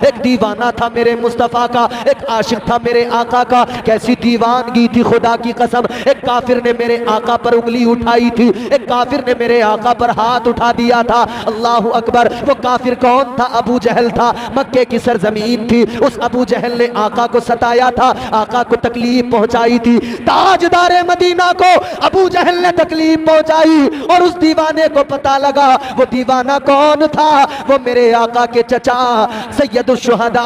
एक दीवाना था मेरे मुस्तफ़ा का, एक आशिक था मेरे आका का। कैसी दीवानगी थी खुदा की कसम। एक काफिर ने मेरे आका पर उंगली उठाई थी, एक काफिर ने मेरे आका पर हाथ उठा दिया था। अल्लाह अकबर। वो काफिर कौन था? अबू जहल था। मक्के की सरजमीन थी, उस अबू जहल ने आका को सताया था, आका को तकलीफ पहुंचाई थी। ताजदारे मदीना को अबू जहल ने तकलीफ पहुंचाई और उस दीवाने को पता लगा। वो दीवाना कौन था? वो मेरे आका के चचा सैयदुल शुहदा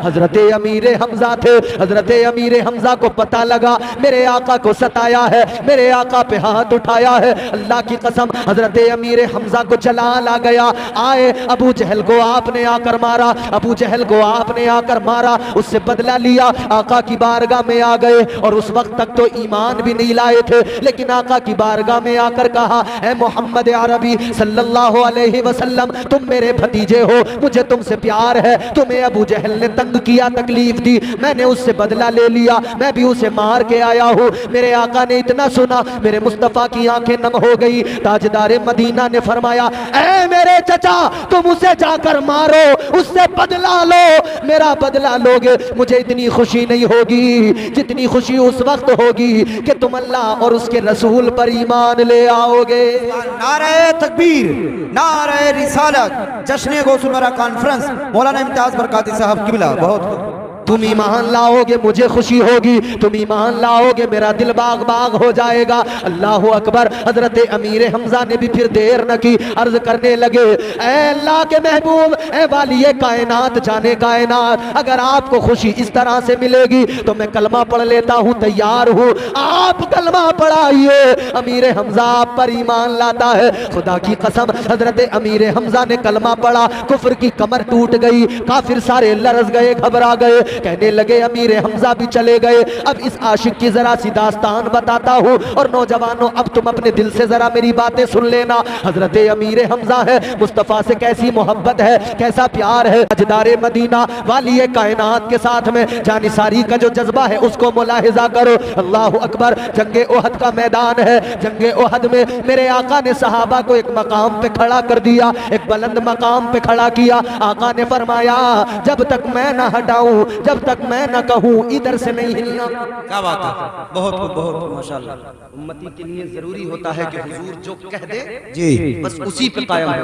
हजरत अमीर हमजा थे। हजरत अमीर हमजा को पता लगा मेरे आका को सताया है, मेरे आका पे हाथ उठाया है। अल्लाह की कसम हजरत अमीर हमजा को जलाल आ गया। आए अबू जहल को आपने आकर मारा, अबू जहल को आपने आकर मारा, उससे बदला लिया। आका की बारगाह में आ गए और उस वक्त तक तो ईमान भी नहीं लाए थे, लेकिन आका की बारगाह में आकर कहा, ऐ मोहम्मद अरबी सल्लल्लाहु अलैहि वसल्लम, तुम मेरे भतीजे हो, मुझे तुमसे प्यार है। तुम्हें अबू जहल ने तंग किया, तकलीफ दी, मैंने उससे बदला ले लिया, मैं भी उसे मार के आया हूँ। मेरे आका ने इतना सुना, मेरे मुस्तफ़ा की आंखें नम हो गई। ताजदारे मदीना ने फरमाया, ऐ मेरे चचा, तुम उसे जाकर मारो, उससे बदला लो। मेरा बदला लोगे, मुझे इतनी खुशी नहीं होगी जितनी खुशी उस वक्त होगी कि तुम अल्लाह और उसके रसूल पर ईमान ले आओगे। नारे तकबीर, नारे रिसालत, जश्न गौसुलमरा कॉन्फ्रेंस, मौलाना इम्तियाज बरकाती साहब किबला। बहुत तुम ईमान लाओगे, मुझे खुशी होगी, तुम ईमान लाओगे, मेरा दिल बाग बाग हो जाएगा। अल्लाह अकबर। हजरत अमीर हमजा ने भी फिर देर न की, अर्ज करने लगे, ऐ अल्लाह के महबूब, ऐ वालिए कायनात, जाने कायनात, अगर आपको खुशी इस तरह से मिलेगी तो मैं कलमा पढ़ लेता हूँ, तैयार हूँ। आप कलमा पढ़ाइए। अमीर हमजा आप पर ईमान लाता है। खुदा की कसम हजरत अमीर हमजा ने कलमा पढ़ा, कुफ्र की कमर टूट गई, काफिर सारे लरस गए, घबरा गए, कहने लगे अमीर हमजा भी चले गए। अब इस आशिक की जरा सी दास्तान बताता हूँ और नौजवानों अब तुम अपने दिल से जरा मेरी बातें सुन लेना। हजरत अमीर हमजा है, मुस्तफ़ा से कैसी मोहब्बत है, कैसा प्यार है। ताजदारे मदीना वाली कायनात के साथ में जानिसारी का जो जज्बा है उसको मुलाहिजा करो। अल्लाह अकबर। जंगे ओहद का मैदान है। जंगे ओहद में मेरे आका ने सहाबा को एक मकाम पे खड़ा कर दिया, एक बुलंद मकाम पे खड़ा किया। आका ने फरमाया, जब तक मैं ना हटाऊं, जब तक मैं न कहूं, इधर से नहीं हिलना। क्या बात है, बहुत बहुत माशाल्लाह। उम्मती के लिए जरूरी होता है कि हुजूर जो कह दे जी बस उसी पे कायम है।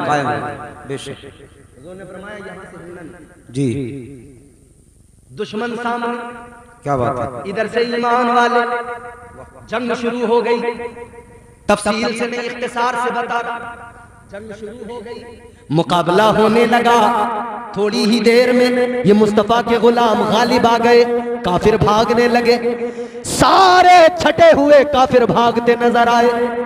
बेशक हुजूर ने फरमाया यहां से हिलना नहीं। जी दुश्मन सामने, क्या बात है, इधर से ईमान वाले। जंग शुरू हो गई, तफसील से नहीं इख्तिसार से बता रहा। जंग शुरू हो गई, मुकाबला होने लगा। थोड़ी ही देर में ये मुस्तफा के गुलाम गालिब आ गए, काफिर भागने लगे। सारे छटे हुए काफिर भागते नजर आए।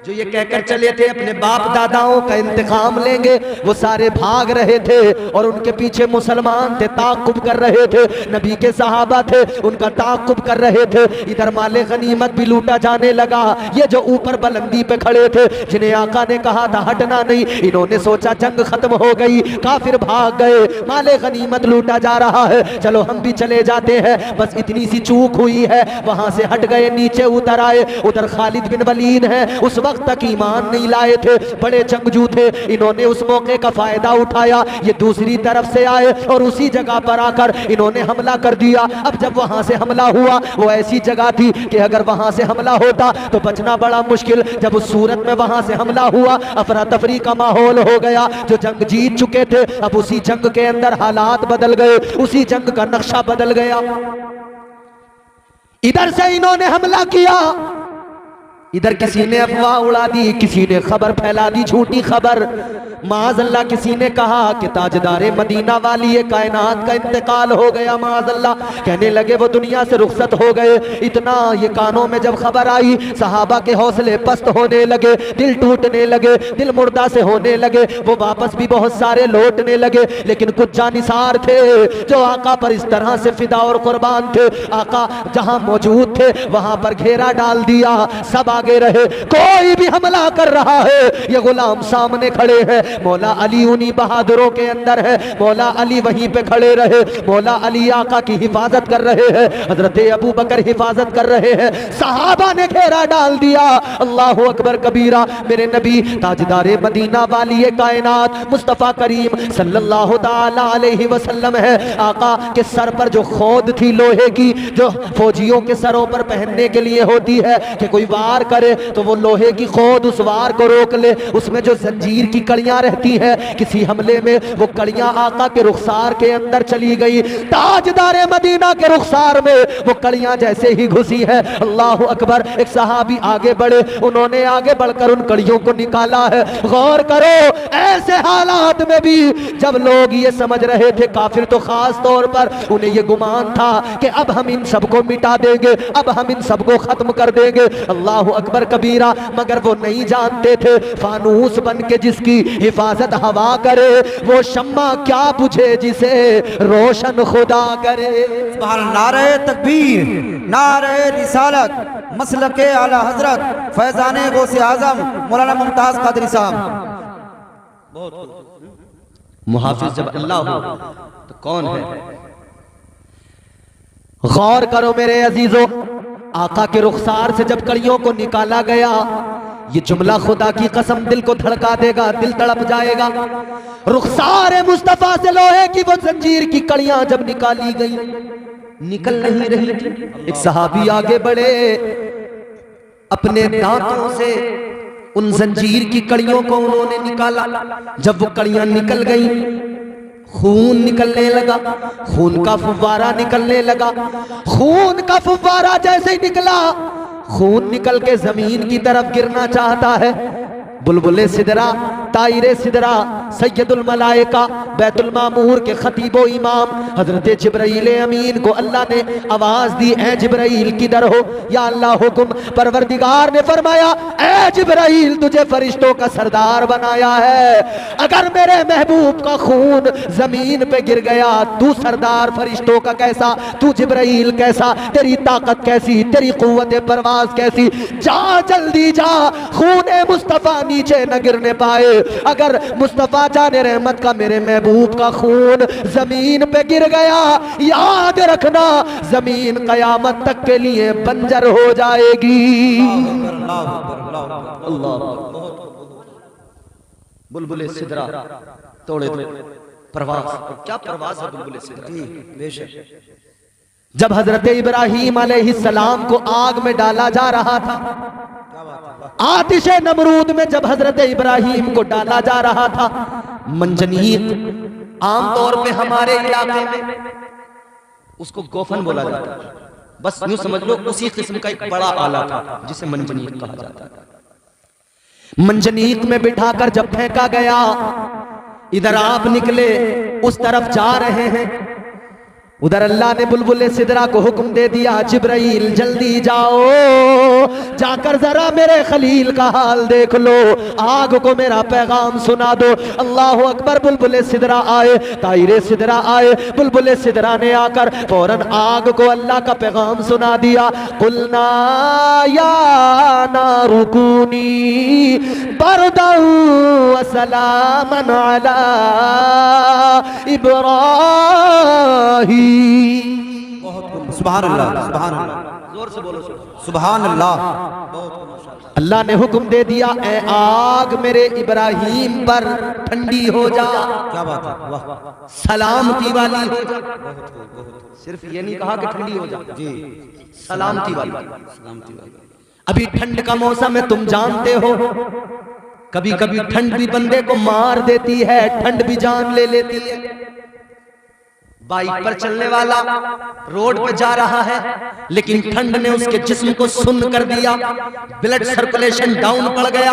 जो ये कहकर चले थे अपने बाप दादाओं का इंतकाम लेंगे, वो सारे भाग रहे थे और उनके पीछे मुसलमान थे, ताक़ुब कर रहे थे। नबी के सहाबा थे, उनका ताक़ुब कर रहे थे। इधर माले गनीमत भी लूटा जाने लगा। ये जो ऊपर बुलंदी पे खड़े थे, जिन्हें आका ने कहा था हटना नहीं, इन्होंने सोचा जंग खत्म हो गई, काफिर भाग गए, माले गनीमत लूटा जा रहा है, चलो हम भी चले जाते हैं। बस इतनी सी चूक हुई है, वहां से हट गए, नीचे उतर आए। उधर खालिद बिन वलीद है, उस वक्त तक ईमान नहीं लाए थे, बड़े जंगजू थे। इन्होंने उस मौके का फायदा उठाया, ये दूसरी तरफ से आए और उसी जगह पर आकर इन्होंने हमला कर दिया। अब जब वहां से हमला हुआ, वो ऐसी जगह थी कि अगर वहां से हमला होता तो बचना बड़ा मुश्किल। जब उस सूरत में वहां से हमला हुआ, अफरा तफरी का माहौल हो गया। जो जंग जीत चुके थे, अब उसी जंग के अंदर हालात बदल गए, उसी जंग का नक्शा बदल गया। इधर से इन्होंने हमला किया, इधर किसी ने अफवाह उड़ा दी, किसी ने खबर फैला दी, झूठी खबर। माज़अल्लाह किसी ने कहा कि ताजदारे मदीना वाली ये कायनात का इंतकाल हो गया। माज़अल्लाह कहने लगे वो दुनिया से रुखसत हो गए। इतना ये कानों में जब खबर आई, सहाबा के हौसले पस्त होने लगे, दिल टूटने लगे, दिल मुर्दा से होने लगे। वो वापस भी बहुत सारे लौटने लगे, लेकिन कुछ जानिसार थे जो आका पर इस तरह से फिदा और कुर्बान थे। आका जहां मौजूद थे वहां पर घेरा डाल दिया, सब आगे रहे, कोई भी हमला कर रहा है ये गुलाम सामने खड़े हैं। मौला अली उन्हीं बहादुरों के अंदर है, मौला अली वहीं पे खड़े रहे, मौला अली आका की हिफाजत कर रहे हैं, हजरत अबू बकर हिफाजत कर रहे हैं, सहाबा ने घेरा डाल दिया। अल्लाह अकबर कबीरा। मेरे नबी ताजदारे मदीना वाली कायनात मुस्तफ़ा करीम सल्लल्लाहु ताला अलैहि वसल्लम है, आका के सर पर जो खोद थी लोहे की, जो फौजियों के सरों पर पहनने के लिए होती है कि कोई वार करे तो वो लोहे की खोद उस वार को रोक ले, उसमें जो जंजीर की कड़ियां रहती है, किसी हमले में वो कड़ियां आका के रुखसार के अंदर चली गई, ताजदारे मदीना के रुखसार में वो कड़ियां जैसे ही घुसी है, अल्लाह अकबर, एक सहाबी आगे बढ़े, उन्होंने आगे बढ़कर उन कड़ियों को निकाला है। गौर करो, ऐसे हालात में भी जब लोग ये समझ रहे थे, काफिर तो खास तौर पर उन्हें ये गुमान था कि अब हम इन सबको मिटा देंगे, अब हम इन सबको खत्म कर देंगे, अल्लाह अकबर कबीरा, मगर वो नहीं जानते थे फानूस बन के जिसकी हिफाजत हवा करे वो शम्मा क्या बुझे जिसे रोशन खुदा करे। नारे तकबीर, नारे रिसालत, मसलके आला हजरत फैजाने गौसे आजम मौलाना मुमताज कादरी साहब। मुहाफिज जब अल्लाह हो तो कौन है? गौर करो मेरे अजीजों, आका के रुखसार से जब कड़ियों को निकाला गया, ये जुमला खुदा की कसम दिल को धड़का देगा, दिल तड़प जाएगा। रुखसार मुस्तफा से लोहे की वो जंजीर की कड़ियां जब निकाली गई, निकल नहीं रही थी। एक सहाबी आगे बढ़े, अपने दांतों से उन जंजीर की कड़ियों को उन्होंने निकाला। जब वो कड़ियां निकल गई, खून निकलने लगा, खून का फुव्वारा निकलने लगा। खून का फुव्वारा जैसे ही निकला, खून निकल के जमीन की तरफ गिरना चाहता है। बुलबुले सिदरा, तायरे सिदरा, सैयदुल मलाइका, बैतुल मामूर के खतीबो इमाम हजरत जिब्राइल अमीन को अल्लाह ने आवाज दी, ए जिब्राइल किधर हो? या अल्लाह हुकुम, परवरदिगार ने फरमाया, ए जिब्राइल तुझे फरिश्तों का सरदार बनाया है, अगर मेरे महबूब का खून जमीन पे गिर गया, तू सरदार फरिश्तों का कैसा, तू जिब्राइल कैसा, तेरी ताकत कैसी, तेरी कुव्वत परवाज कैसी? जा जल्दी जा, खून मुस्तफा नीचे न गिरने पाए। अगर मुस्तफा जाने रहमत का मेरे महबूब का खून जमीन पे गिर गया, याद रखना जमीन कयामत तक के लिए बंजर हो जाएगी। बुलबुले सिदरा तोड़े परवास, क्या परवास है बुलबुले सिदरा। बेशक जब हजरत इब्राहीम अलैहिस्सलाम को आग में डाला जा रहा था, आतिशे नमरूद में जब हजरत इब्राहीम को डाला जा रहा था, मंजनीक आमतौर पे हमारे इलाके में उसको गोफन बोला जाता है, बस यूं समझ लो उसी किस्म का एक बड़ा आला था जिसे मंजनीक कहा जाता है। मंजनीक में बिठाकर जब फेंका गया, इधर आप निकले, उस तरफ जा रहे हैं, उधर अल्लाह ने बुलबुले सिदरा को हुक्म दे दिया, जिब्राइल जल्दी जाओ, जाकर जरा मेरे खलील का हाल देख लो, आग को मेरा पैगाम सुना दो। अल्लाह अकबर। बुलबुले सिदरा आए, तायरे सिदरा आए। बुलबुले सिदरा ने आकर फौरन आग को अल्लाह का पैगाम सुना दिया। कुलना या नारु कूनी बरदन व सलामन अला इब्राहीम। सुभान अल्लाह, सुभान अल्लाह, जोर से बोलो सुभान अल्लाह। अल्लाह ने हुक्म दे दिया, ए आग मेरे इब्राहीम पर ठंडी हो जा। क्या बात है, वाह, सलामती वाली हो जा। सिर्फ ये नहीं कहा कि ठंडी हो जा, जी, सलामती वाली। अभी ठंड का मौसम है, तुम जानते हो, कभी कभी ठंड भी बंदे को मार देती है, ठंड भी जान ले लेती है। बाइक पर चलने वाला रोड पे जा रहा है, लेकिन ठंड ने उसके जिस्म को सुन्न कर दिया, ब्लड सर्कुलेशन डाउन पड़ गया,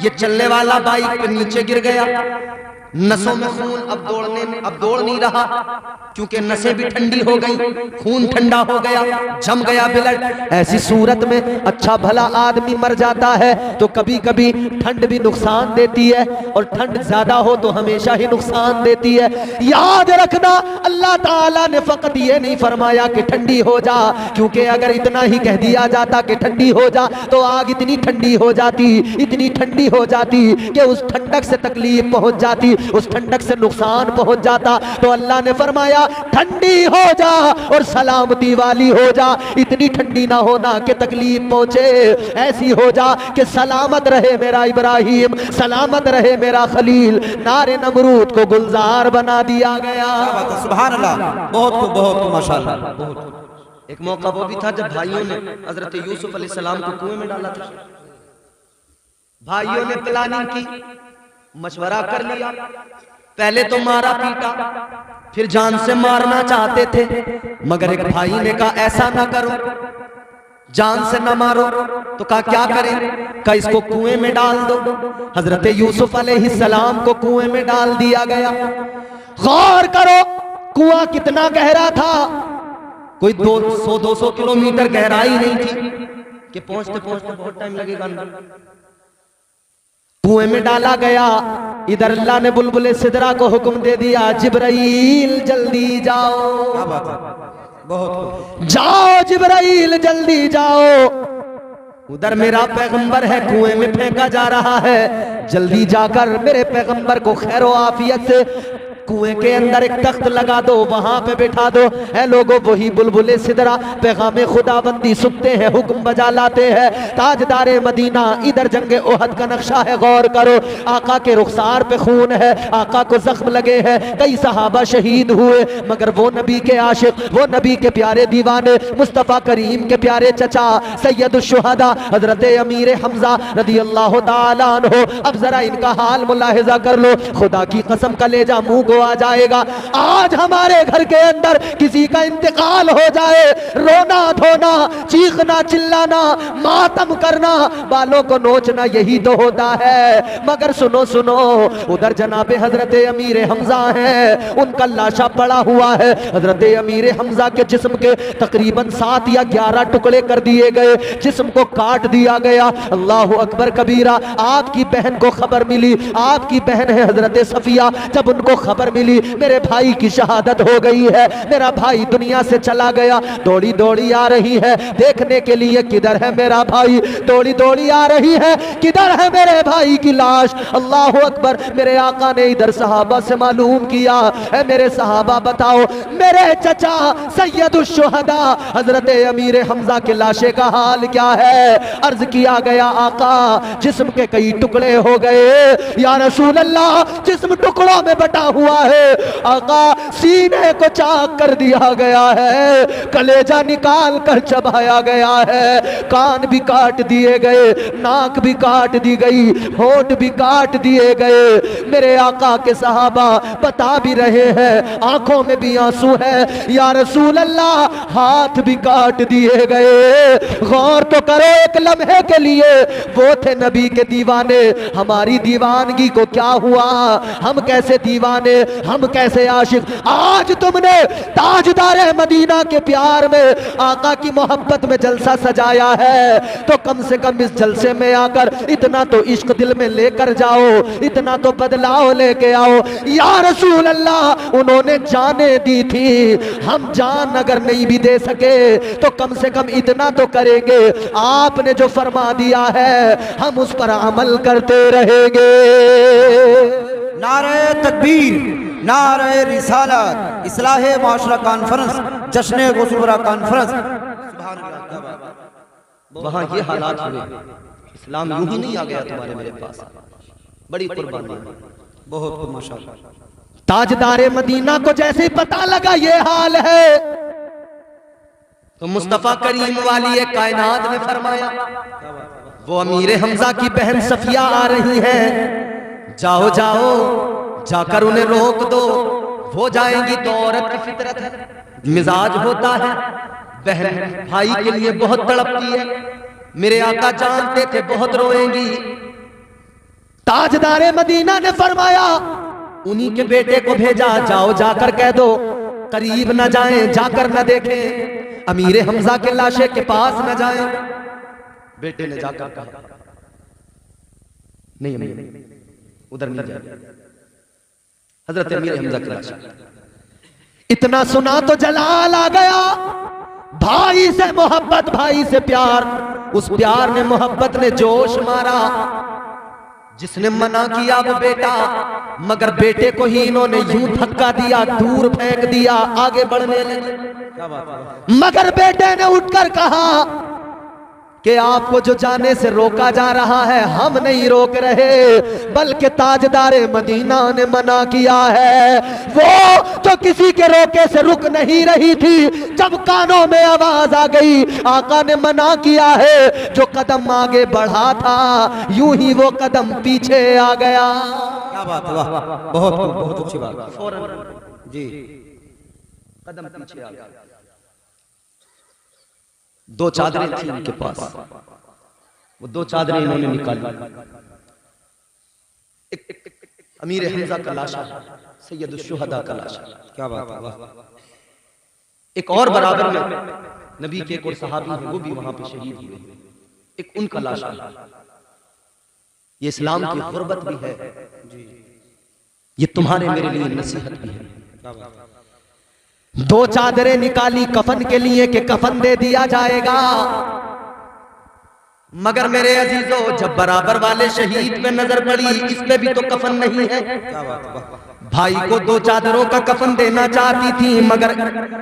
ये चलने वाला बाइक पे नीचे गिर गया। नसों में खून अब दौड़ नहीं रहा, क्योंकि नसें भी ठंडी हो गई, खून ठंडा हो गया, जम गया ब्लड। ऐसी सूरत में अच्छा भला आदमी मर जाता है तो कभी कभी ठंड भी नुकसान देती है, और ठंड ज्यादा हो तो हमेशा ही नुकसान देती है। याद रखना, अल्लाह ताला ने फकत ये नहीं फरमाया कि ठंडी हो जा, क्योंकि अगर इतना ही कह दिया जाता कि ठंडी हो जा तो आग इतनी ठंडी हो जाती, इतनी ठंडी हो जाती कि उस ठंडक से तकलीफ पहुंच जाती, उस ठंडक से नुकसान पहुंच जाता। तो अल्लाह ने फरमाया ठंडी हो जा और सलामती वाली हो जा, इतनी ठंडी ना होना कि तकलीफ पहुंचे, ऐसी हो जा कि सलामत रहे मेरा इब्राहिम, सलामत रहे मेरा खलील। नारे नमरूद को गुलजार बना दिया गया। सुभान अल्लाह, बहुत खूब, बहुत खूब, माशाअल्लाह, बहुत खूब। एक मौका वो भी था जब भाइयों ने हजरत यूसुफ अलैहिस्सलाम को कुएं में डाला था। भाइयों ने प्लानिंग की, मशवरा कर लिया, पहले तो मारा पीटा, फिर जान से मारना चाहते थे, मगर एक भाई ने कहा ऐसा ना करो, जान से ना मारो। तो कहा क्या करें? कहा इसको कुएं में डाल दो। हजरत यूसुफ अलैहिस्सलाम को कुएं में डाल दिया गया। गौर करो, कुआं कितना गहरा था, कोई 200 किलोमीटर गहराई नहीं थी कि पहुंचते पहुंचते बहुत टाइम लगेगा अंदर। कुएं में डाला गया। इधर अल्लाह ने बुलबुले सिदरा को हुक्म दे दिया, जिब्राइल जल्दी जाओ, क्या बात है, बहुत जाओ जिब्राइल जल्दी जाओ, उधर मेरा पैगंबर है, कुएं में फेंका जा रहा है, जल्दी जाकर मेरे पैगंबर को खैर आफियत से कुएं के अंदर एक तख्त लगा दो, वहां पे बैठा दो। है लोगों, वही बुलबुले सिदरा पैगामे खुदाबंदी सुनते हैं, हुक्म बजा लाते हैं। ताजदारे मदीना, इधर जंगे ओहद का नक्शा है, गौर करो, आका के रुखसार पे खून है, आका को जख्म लगे हैं, कई सहाबा शहीद हुए, मगर वो नबी के आशिक, वो नबी के प्यारे दीवाने, मुस्तफ़ा करीम के प्यारे चचा सैयदुश शुहदा हजरत अमीर हमजा रदी अल्लाह ताला अन्हु। अब जरा इनका हाल मुलाहिजा कर लो, खुदा की कसम कलेजा मुंह आ जाएगा। आज हमारे घर के अंदर किसी का इंतकाल हो जाए, रोना धोना, चीखना चिल्लाना, मातम करना, बालों को नोचना, यही तो होता है। मगर सुनो सुनो, उधर जनाबे हजरत अमीर हमजा हैं, उनका लाशा पड़ा हुआ है। हजरत अमीर हमजा के जिस्म के तकरीबन 7 या 11 टुकड़े कर दिए गए, जिस्म को काट दिया गया। अल्लाह अकबर कबीरा। आपकी बहन को खबर मिली, आपकी बहन है हजरत सफिया, जब उनको खबर मिली मेरे भाई की शहादत हो गई है, मेरा भाई दुनिया से चला गया, दौड़ी दौड़ी आ रही है देखने के लिए किधर है मेरा भाई, दौड़ी दौड़ी आ रही है किधर है मेरे भाई की लाश। अल्लाह अकबर। मेरे आका ने इधर सहाबा से मालूम किया, है मेरे सहाबा बताओ मेरे चचा सैयदुश शुहदा हजरत अमीर हमजा के लाशे का हाल क्या है। अर्ज किया गया आका जिस्म के कई टुकड़े हो गए, या रसूल अल्लाह जिस्म टुकड़ों में बटा हुआ है, आका सीने को चाक कर दिया गया है, कलेजा निकाल कर चबाया गया है, कान भी काट दिए गए, नाक भी काट दी गई, होंठ भी काट दिए गए। मेरे आका के सहाबा बता भी रहे हैं, आंखों में भी आंसू है, या रसूल अल्लाह हाथ भी काट दिए गए। गौर तो करो एक लम्हे के लिए, वो थे नबी के दीवाने, हमारी दीवानगी को क्या हुआ, हम कैसे दीवाने, हम कैसे आशिक। आज तुमने ताजदारे मदीना के प्यार में, आका की मोहब्बत में जलसा सजाया है, तो कम से कम इस जलसे में आकर इतना तो इश्क दिल में लेकर जाओ, इतना तो बदलाव लेके आओ। या रसूल अल्लाह उन्होंने जाने दी थी, हम जान अगर नहीं भी दे सके तो कम से कम इतना तो करेंगे, आपने जो फरमा दिया है हम उस पर अमल करते रहेंगे। नारे तकबीर, नारे रिसालत, इस्लाहे माशरा कॉन्फ्रेंस, जश्न गुसुबरा कॉन्फ्रेंस। वहां ये हालात हुए, इस्लाम यूं ही नहीं आ गया तुम्हारे मेरे पास, बड़ी कुर्बानी, बहुत खूब माशाअल्लाह। ताजदारे मदीना को जैसे ही पता लगा ये हाल है, तो मुस्तफा करीम वाली एक कायनात ने फरमाया, वो अमीर हमजा की बहन सफिया आ रही है, जाओ जाओ जाकर उन्हें रोक दो, वो जाएंगी तो औरत की फितरत है, मिजाज होता है, बहन भाई के लिए बहुत तड़पती है, मेरे आका जानते थे बहुत रोएंगी। ताजदारे मदीना ने फरमाया उन्हीं के बेटे को भेजा, जाओ जाकर कह दो करीब न जाएं, जाकर न देखें, अमीर हमजा के लाशे के पास न जाएं। बेटे ने जाकर कहा नहीं उधर नहीं जाए। हजरत अमीर हमजा के लाशे, इतना सुना तो जलाल आ गया। भाई से मोहब्बत, भाई से प्यार, उस प्यार ने मोहब्बत ने जोश मारा। जिसने मना किया वो बेटा, मगर बेटे को ही इन्होंने यूं धक्का दिया, दूर फेंक दिया, आगे बढ़ने लगे। मगर बेटे ने उठकर कहा कि आपको जो जाने से रोका जा रहा है हम नहीं रोक रहे, बल्कि ताजदारे मदीना ने मना किया है। वो जो किसी के रोके से रुक नहीं रही थी, जब कानों में आवाज आ गई आका ने मना किया है, जो कदम आगे बढ़ा था यूं ही वो कदम पीछे आ गया। क्या बात है, वाह, बहुत अच्छी बात। फौरन जी कदम पीछे आ गया। दो चादरें थी उनके पास, वो दो चादरें इन्होंने निकाली। एक अमीर हमजा का लाशा, सैयद शुहदा का लाशा। क्या बात है, वाह। एक और बराबर में नबी के एक और सहाबी हैं, वो भी वहां पे शहीद हुए। एक उनका लाशा। ये इस्लाम की गुर्बत भी है, ये तुम्हारे मेरे लिए नसीहत भी है। क्या बात है। दो चादरें निकाली कफन के लिए कि कफन दे दिया जाएगा, मगर मेरे अजीजों जब बराबर वाले शहीद पे नजर पड़ी, इस पे भी तो कफन नहीं है। क्या बात है, वाह। भाई को दो चादरों का कफन देना चाहती थी, मगर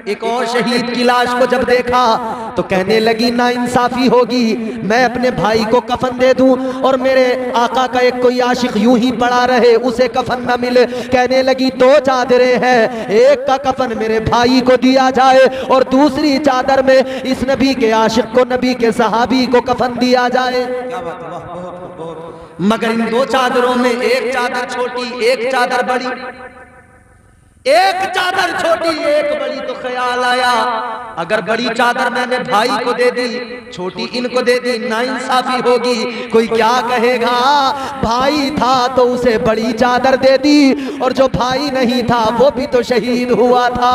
एक और शहीद की लाश को जब देखा तो कहने लगी ना इंसाफी होगी, मैं अपने भाई को कफन दे दूं और मेरे आका का एक कोई आशिक यूं ही पड़ा रहे, उसे कफन न मिले। कहने लगी दो चादरें हैं, एक का कफन मेरे भाई को दिया जाए और दूसरी चादर में इस नबी के आशिक को, नबी के सहाबी को कफन दिया जाए। क्या बात है, वाह, बहुत। मगर इन दो चादरों में एक चादर छोटी, एक चादर बड़ी। एक चादर छोटी, एक बड़ी, तो ख्याल आया अगर बड़ी चादर मैंने भाई को दे दी, छोटी इनको दे दी, नाइंसाफी होगी, कोई क्या कहेगा। भाई था तो उसे बड़ी चादर दे दी, और जो भाई नहीं था वो भी तो शहीद हुआ था,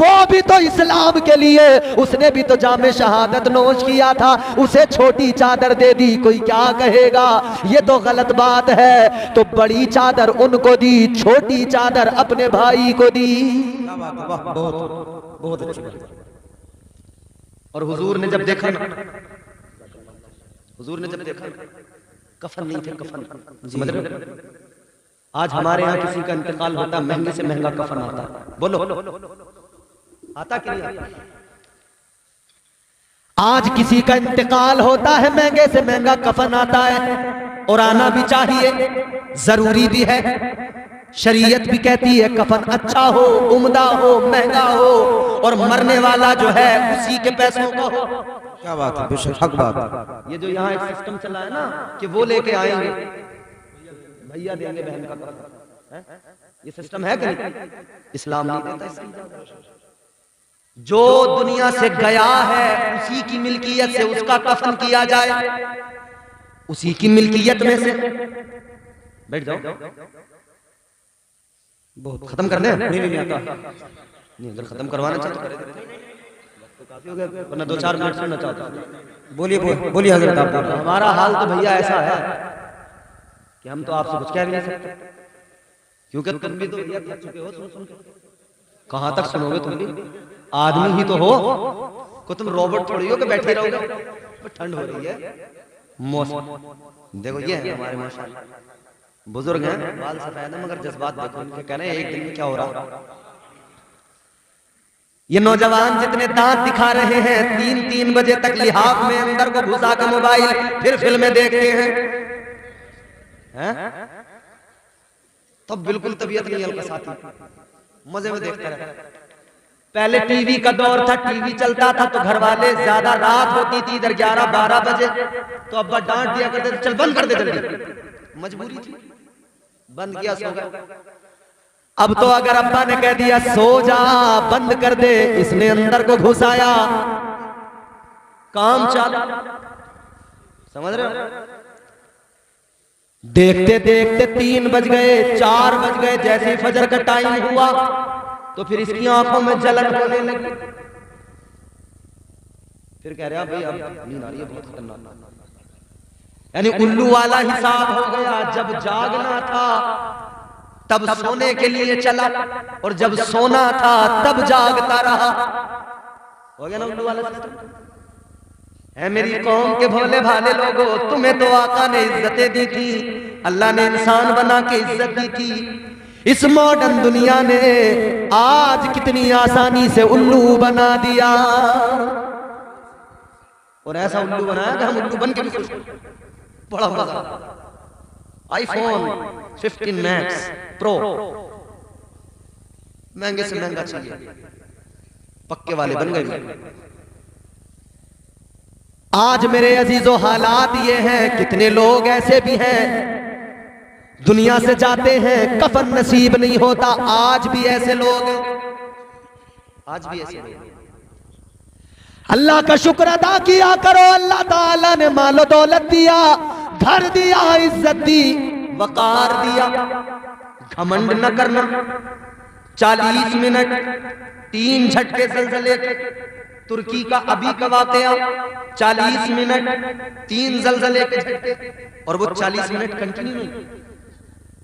वो भी तो इस्लाम के लिए, उसने भी तो जामे शहादत नोश किया था, उसे छोटी चादर दे दी, कोई क्या कहेगा। ये तो गलत बात है। तो बड़ी चादर उनको दी, छोटी चादर अपने भाई को दी। क्या बात है, वाह, बहुत अच्छी बात। और हुजूर ने जब देखा, कफन नहीं थे, कफन समझ रहे हो? आज हमारे यहाँ किसी का इंतकाल होता, महंगे से महंगा कफन आता, बोलो आता कि नहीं आता? आज किसी का इंतकाल होता है, महंगे से महंगा कफन आता है, और आना भी चाहिए, जरूरी भी है। शरीयत भी कहती है कफन अच्छा हो, उम्दा हो, महंगा हो, और मरने वाला जो है उसी के पैसों का हो। क्या बात है, बेशक हक बात। ये जो यहाँ एक सिस्टम चला है ना कि वो लेके आएंगे, भैया देंगे बहन का कफन, ये सिस्टम है कि नहीं? इस्लाम नहीं देता इसकी। जो दुनिया से गया है उसी की मिल्कियत से उसका कफन किया जाए, उसी की मिल्कियत में से। बैठ जाओ, बहुत खत्म कर दे। नहीं आता, नहीं अगर खत्म करवाना चाहते तो काफी हो गया, वरना 2-4 मिनट सुनना चाहता हूं। बोलिए हजरत आप। हमारा हाल तो भैया ऐसा है कि हम तो आपसे कुछ कह नहीं सकते, क्योंकि तुम भी तो भैया थक चुके हो सुन के। कहां तक सुनोगे तुम भी? आदमी ही तो हो, को तुम रोबोट थोड़ी हो कि बैठे रहोगे। ठंड हो रही है, मौसम देखो ये है हमारे माशाल्लाह बुजुर्ग हैं, बाल सफेद है, मगर जज्बात देखो इनके। कह रहे हैं एक दिन में क्या हो रहा। ये नौजवान जितने दांत दिखा रहे हैं, 3-3 बजे तक लिहाफ में अंदर को घुसा कर मोबाइल फिर फिल्में देखते हैं, तो बिल्कुल तबीयत नहीं अलकसाती, मजे में देखते रहे। पहले टीवी का दौर था, टीवी चलता था तो घर वाले, ज्यादा रात होती थी इधर 11-12 बजे, तो अब्बा डांट दिया करते चल बंद कर दे जल्दी, मजबूरी थी, बंद किया, सो गए। अब तो अगर अब्बा ने कह दिया सो जा, बंद कर दे, इसने अंदर को घुसाया, काम चालू, समझ रहे हो? देखते देखते 3 बज गए, 4 बज गए, जैसे ही फजर का टाइम हुआ तो फिर इसकी आंखों में जलन होने लगी। फिर कह रहा भाई अब नींद आ रही है बहुत खतरनाक, यानी उल्लू वाला हिसाब हो गया। जब जागना था तब सोने के लिए चला, और जब सोना था तब जागता रहा। हो गया ना उल्लू वाला सिस्टम। है मेरी कौम के भोले भाले लोगों, तुम्हें तो आका ने इज्जतें दी थी, अल्लाह ने इंसान बना के इज्जत दी थी। इस मॉडर्न दुनिया ने आज कितनी आसानी से उल्लू बना दिया, और ऐसा उल्लू बनाया कि हम उल्लू बन के भी खुश। बड़ा मजा। आईफोन 15 मैक्स प्रो महंगे से महंगा चाहिए, पक्के वाले बन गए। आज मेरे अजीजों हालात ये हैं, कितने लोग ऐसे भी हैं दुनिया से जाते हैं, कफन नसीब नहीं होता। आज भी ऐसे लोग हैं, आज भी ऐसे लोग। अल्लाह का शुक्र अदा किया करो, अल्लाह ताला ने मालो दौलत दिया, घर दिया, इज्जत दी, वकार दिया। घमंड न करना। 40 मिनट 3 झटके जलजले के, तुर्की का अभी का वाकया, 40 मिनट 3 जलजले के झटके, और वो 40 मिनट कंटिन्यू नहीं,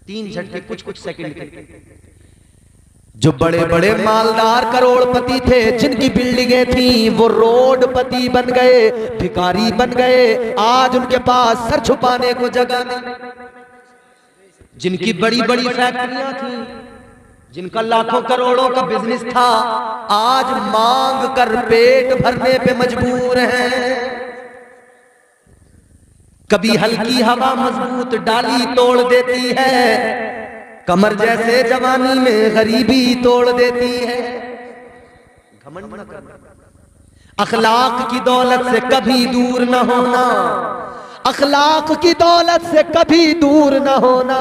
3 झटके कुछ सेकंड के। जो बड़े बड़े मालदार करोड़पति थे, जिनकी बिल्डिंगें थी, वो रोडपति बन गए, भिखारी बन गए। आज उनके पास सर छुपाने को जगह नहीं। जिनकी बड़ी बड़ी फैक्ट्रियां थी, जिनका लाखों करोड़ों का बिजनेस था, आज मांग कर पेट भरने पे मजबूर हैं। कभी हल्की हवा मजबूत डाली तोड़ देती है, कमर जैसे जवानी में गरीबी तोड़ देती है। घमंड न करना। अखलाक की दौलत से कभी दूर न होना, अखलाक की दौलत से कभी दूर न होना।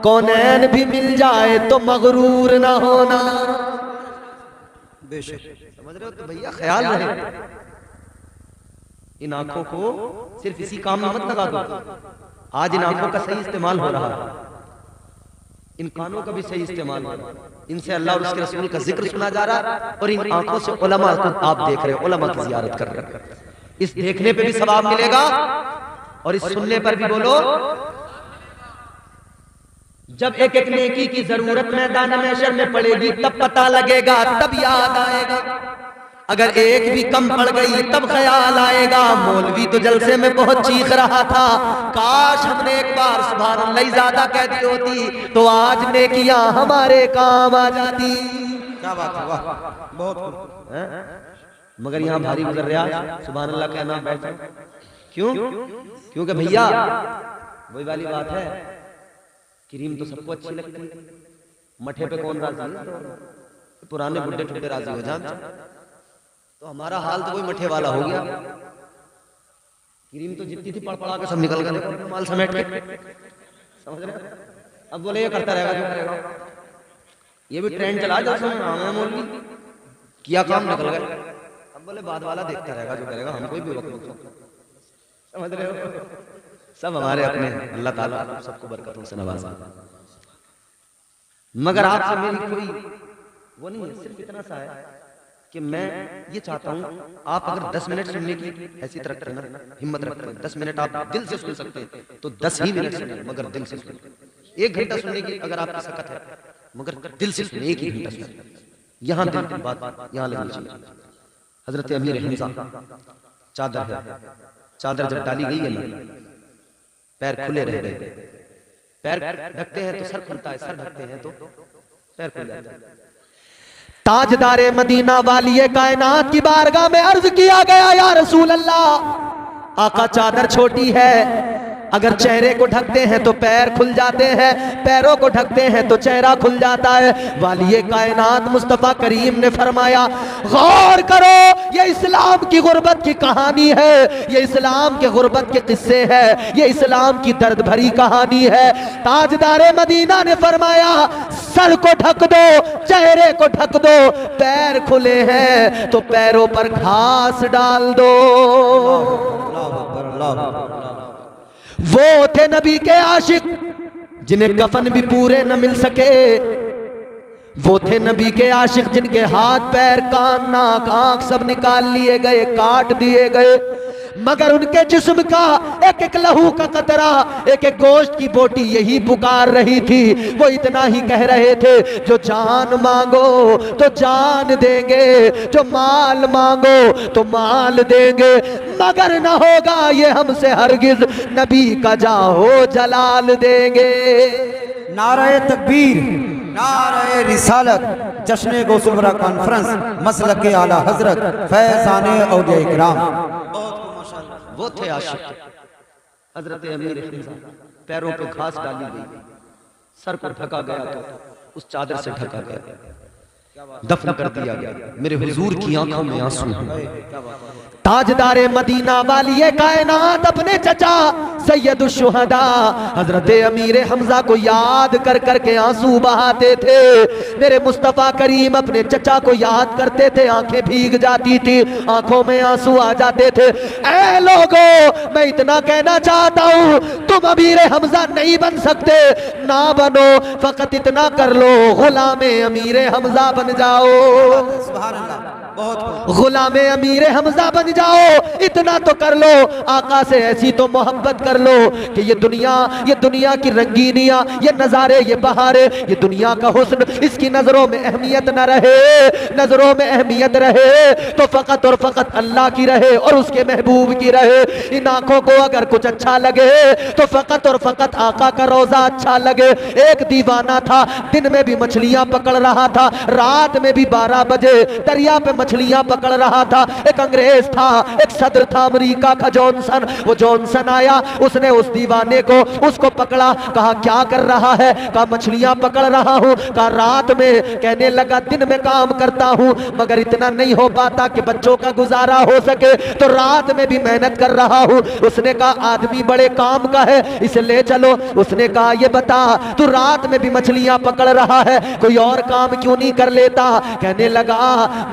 कौनैन भी मिल जाए तो मगरूर न होना। बेशक समझ रहे हो? तो भैया ख्याल रहे, इन आंखों को सिर्फ इसी काम में मत लगा दो। आज इन आंखों का सही इस्तेमाल हो रहा है, इन कानों का भी सही इस्तेमाल हो रहा है। इनसे अल्लाह और उसके रसूल का जिक्र सुना जा रहा है, और इन आंखों से उलमा को आप देख रहे हो, उलमा की जियारत कर रहे हो। इस देखने पे भी सवाब मिलेगा, और इस सुनने पर भी बोलो। जब एक एक नेकी की जरूरत मैदान महशर में पड़ेगी, तब पता लगेगा, तब याद आएगा। अगर एक भी कम पड़ गई तब ख्याल आएगा। मौलवी तो जलसे में बहुत चीख रहा था, काश हमने एक बार सुभान अल्लाह ज्यादा कह दी होती, तो आज नेकियां हमारे काम आ जाती। क्या बात है, वाह, बहुत। मगर यहाँ भारी गुजर रहा, सुभान अल्लाह कहना बैठ। क्यों? क्योंकि भैया वही वाली बात है, क्रीम तो सबको अच्छी लगती है, मठे पे कौन राजी है? पुराने बुढ़े ठुड्डे राजी हो जान। तो हमारा हाल तो कोई मठे वाला हो गया। क्रीम तो जितनी थी पड़ पड़ा के सब निकल गए, माल समेट के। समझ रहे? अब बोले ये करता रहेगा जो करेगा, ये भी ट्रेंड चला जा मौलवी किया काम निकल गए। अब बोले बाद वाला देखता रहेगा जो करेगा, हम कोई भी वक्त। समझ रहे हो? सब हमारे अपने, अल्लाह ताला सबको बरकतों से नवाजा। मगर आपसे मेरी कोई वो नहीं है, सिर्फ इतना सा है कि मैं ये चाहता हूं, आप अगर 10 मिनट सुनने की ऐसी तरह रखना, हिम्मत रखना, 10 मिनट आप दिल से सुन सकते हैं तो 10 ही मिनट सुनिए, मगर दिल से सुनिए। 1 घंटा सुनने की अगर आपकी सकत है, मगर दिल से सुनिए, 1 ही घंटा सुनिए। यहाँ दिल की बात यहाँ लगनी चाहिए। हजरत अमीर हमजा चादर है, चादर जब डाली गई है ना, पैर खुले रह गए। पैर ढकते हैं तो सर खुलता है, सर ढकते हैं तो पैर खुल जाता है। ताजदारे मदीना वालिए कायनात की बारगाह में अर्ज किया गया, या रसूल अल्लाह, आका चादर छोटी है, अगर चेहरे को ढकते हैं तो पैर खुल जाते हैं, पैरों को ढकते हैं तो चेहरा खुल जाता है। वालिए कायनात मुस्तफा करीम ने फरमाया, गौर करो, ये इस्लाम की गुर्बत की कहानी है, ये इस्लाम के गुर्बत के किस्से हैं, ये इस्लाम की दर्द भरी कहानी है। ताजदारे मदीना ने फरमाया, सर को ढक दो, चेहरे को ढक दो, पैर खुले हैं तो पैरों पर घास डाल दो। वो थे नबी के आशिक जिन्हें कफन भी पूरे न मिल सके। वो थे नबी के आशिक जिनके हाथ पैर कान नाक आंख सब निकाल लिए गए, काट दिए गए, मगर उनके जिस्म का एक एक लहू का कतरा, एक एक गोश्त की बोटी यही पुकार रही थी। वो इतना ही कह रहे थे, जो जान मांगो तो जान देंगे, जो माल मांगो तो माल देंगे, मगर न होगा ये हमसे हरगिज, नबी का जाहो जलाल देंगे। नारे तकबीर, नारे रिसालत, जश्न गौसुबरा कॉन्फ्रेंस, मसलक आला हजरत फैजाने औलिया इकराम। वो थे आशिक हजरत अमीर हमजा, पैरों पे घास डाली गई, सर को ढका गया तो उस चादर से ढका गया, दफन कर दिया गया। मेरे हुजूर की आंखों में आंसू हैं। ताजदारे मदीना वाली कायनात अपने चचा सैयद शुहदा हजरत अमीर हमजा को याद कर करके आंसू बहाते थे। मेरे मुस्तफा करीम अपने चचा को याद करते थे, आंखें भीग जाती थी, आंखों में आंसू आ जाते थे। ऐ लोगों, मैं इतना कहना चाहता हूँ, तुम अमीर हमजा नहीं बन सकते, ना बनो, फकत इतना कर लो, गुलामे अमीर हमजा बन जाओ। सुभान अल्लाह, बहुत गुलाम अमीर हमजा बन जाओ, इतना तो कर लो। आका से ऐसी तो मोहब्बत कर लो कि ये दुनिया की रंगीनियां, ये नजारे, ये बहारे, ये दुनिया का हुस्न इसकी नजरों में अहमियत न रहे। नजरों में अहमियत रहे तो फकत और फकत अल्लाह की रहे और उसके महबूब की रहे। इन आंखों को अगर कुछ अच्छा लगे तो फकत और फकत आका का रोजा अच्छा लगे। एक दीवाना था, दिन में भी मछलियां पकड़ रहा था, रात में भी 12 बजे दरिया पे मछलियां पकड़ रहा था। एक अंग्रेज था, एक सदर था अमेरिका का, जॉनसन। वो जॉनसन आया, उसने उस दीवाने को उसको पकड़ा, कहा क्या कर रहा है? कहा मछलियां पकड़ रहा हूं। कहा रात में? कहने लगा दिन में काम करता हूं मगर इतना नहीं हो पाता कि बच्चों का गुजारा हो सके, तो रात में भी मेहनत कर रहा हूं। उसने कहा आदमी बड़े काम का है, इसे ले चलो। उसने कहा ये बता, तू रात में भी मछलियां पकड़ रहा है, कोई और काम क्यों नहीं कर लेता? कहने लगा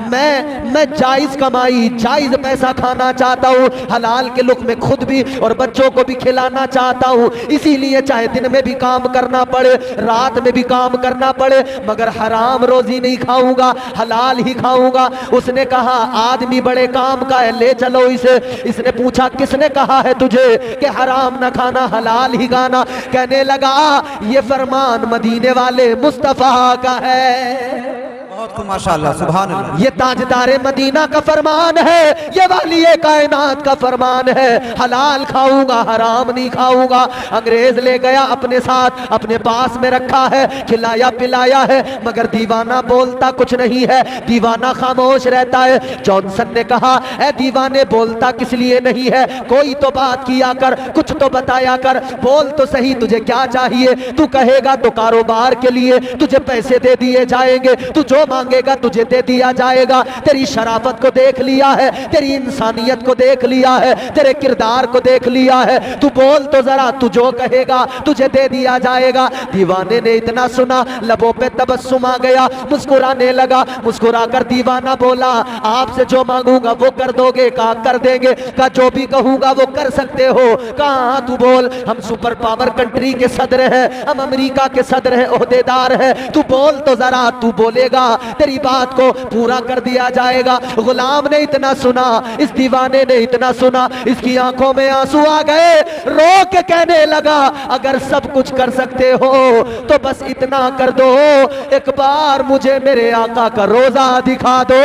मैं जायज कमाई, जायज पैसा खाना चाहता हूँ, हलाल के लुक में खुद भी और बच्चों को भी खिलाना चाहता हूँ, इसीलिए चाहे दिन में भी काम करना पड़े, रात में भी काम करना पड़े, मगर हराम रोजी नहीं खाऊंगा, हलाल ही खाऊंगा। उसने कहा आदमी बड़े काम का है, ले चलो इसे। इसने पूछा किसने कहा है तुझे कि हराम ना खाना, हलाल ही खाना? कहने लगा ये फरमान मदीने वाले मुस्तफा का है। बहुत माशाअल्लाह, सुभान अल्लाह। ये ताजदारे मदीना का फरमान है, ये वाली कायनात का फरमान है, हलाल खाऊंगा, हराम नहीं खाऊंगा। अंग्रेज ले गया अपने साथ, अपने पास में रखा है, खिलाया पिलाया है, मगर दीवाना बोलता कुछ नहीं है, दीवाना खामोश रहता है। जॉनसन ने कहा ऐ दीवाने, बोलता किस लिए नहीं है? कोई तो बात किया कर, कुछ तो बताया कर, बोल तो सही तुझे क्या चाहिए? तू कहेगा तो कारोबार के लिए तुझे पैसे दे दिए जाएंगे, तू जो मांगेगा तुझे दे दिया जाएगा। तेरी शराफत को देख लिया है, तेरी इंसानियत को देख लिया है, तेरे किरदार को देख लिया है, तू बोल तो जरा, तू जो कहेगा तुझे दे दिया जाएगा। दीवाने ने इतना सुना, लबों पे तबस्सुम आ गया, मुस्कुराने लगा। मुस्कुरा कर दीवाना बोला आपसे जो मांगूंगा वो कर दोगे? कहा कर देंगे। कहा जो भी कहूंगा वो कर सकते हो? कहा तू बोल, हम सुपर पावर कंट्री के सदर हैं, हम अमेरिका के सदर हैं, ओहदेदार हैं, तू बोल तो जरा, तू बोलेगा तेरी बात को पूरा कर दिया जाएगा। गुलाम ने इतना सुना, इस दीवाने ने इतना सुना, इसकी आंखों में आंसू आ गए, रो के कहने लगा अगर सब कुछ कर सकते हो तो बस इतना कर दो, एक बार मुझे मेरे आका का रोजा दिखा दो।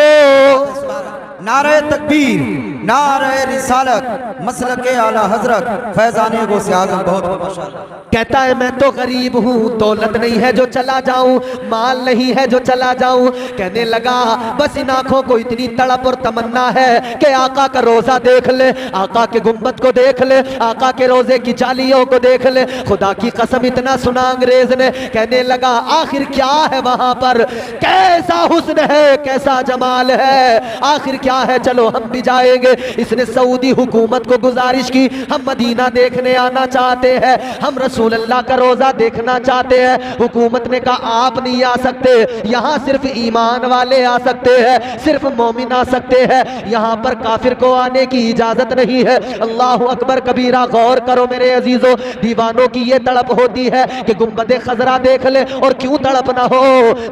नारे तकबीर, नारे रिसालत, मसलक आला हजरत फैजाने गो से आजम। बहुत माशाअल्लाह। कहता है मैं तो गरीब हूँ, दौलत नहीं है जो चला जाऊं, माल नहीं है जो चला जाऊं। कहने लगा बस इन आंखों को इतनी तड़प और तमन्ना है कि आका का रोजा देख ले, आका के गुंबद को देख ले, आका के रोजे की जालियों को देख ले। खुदा की कसम इतना सुना अंग्रेज ने, कहने लगा आखिर क्या है वहां पर, कैसा हुस्न है, कैसा जमाल है, आखिर क्या है, चलो हम भी जाएंगे। इसने सऊदी हुकूमत को गुजारिश की, हम मदीना देखने आना चाहते हैं, हम रसूल अल्लाह का रोजा देखना चाहते हैं। हुकूमत ने कहा आप नहीं आ सकते, यहाँ सिर्फ ईमान वाले आ सकते हैं, सिर्फ मोमिन आ सकते हैं, यहाँ पर काफिर को आने की इजाजत नहीं है। अल्लाह अकबर कबीरा। गौर करो मेरे अजीजों, दीवानों की ये तड़प होती है कि गुंबदे खजरा देख ले, और क्यों तड़प ना हो।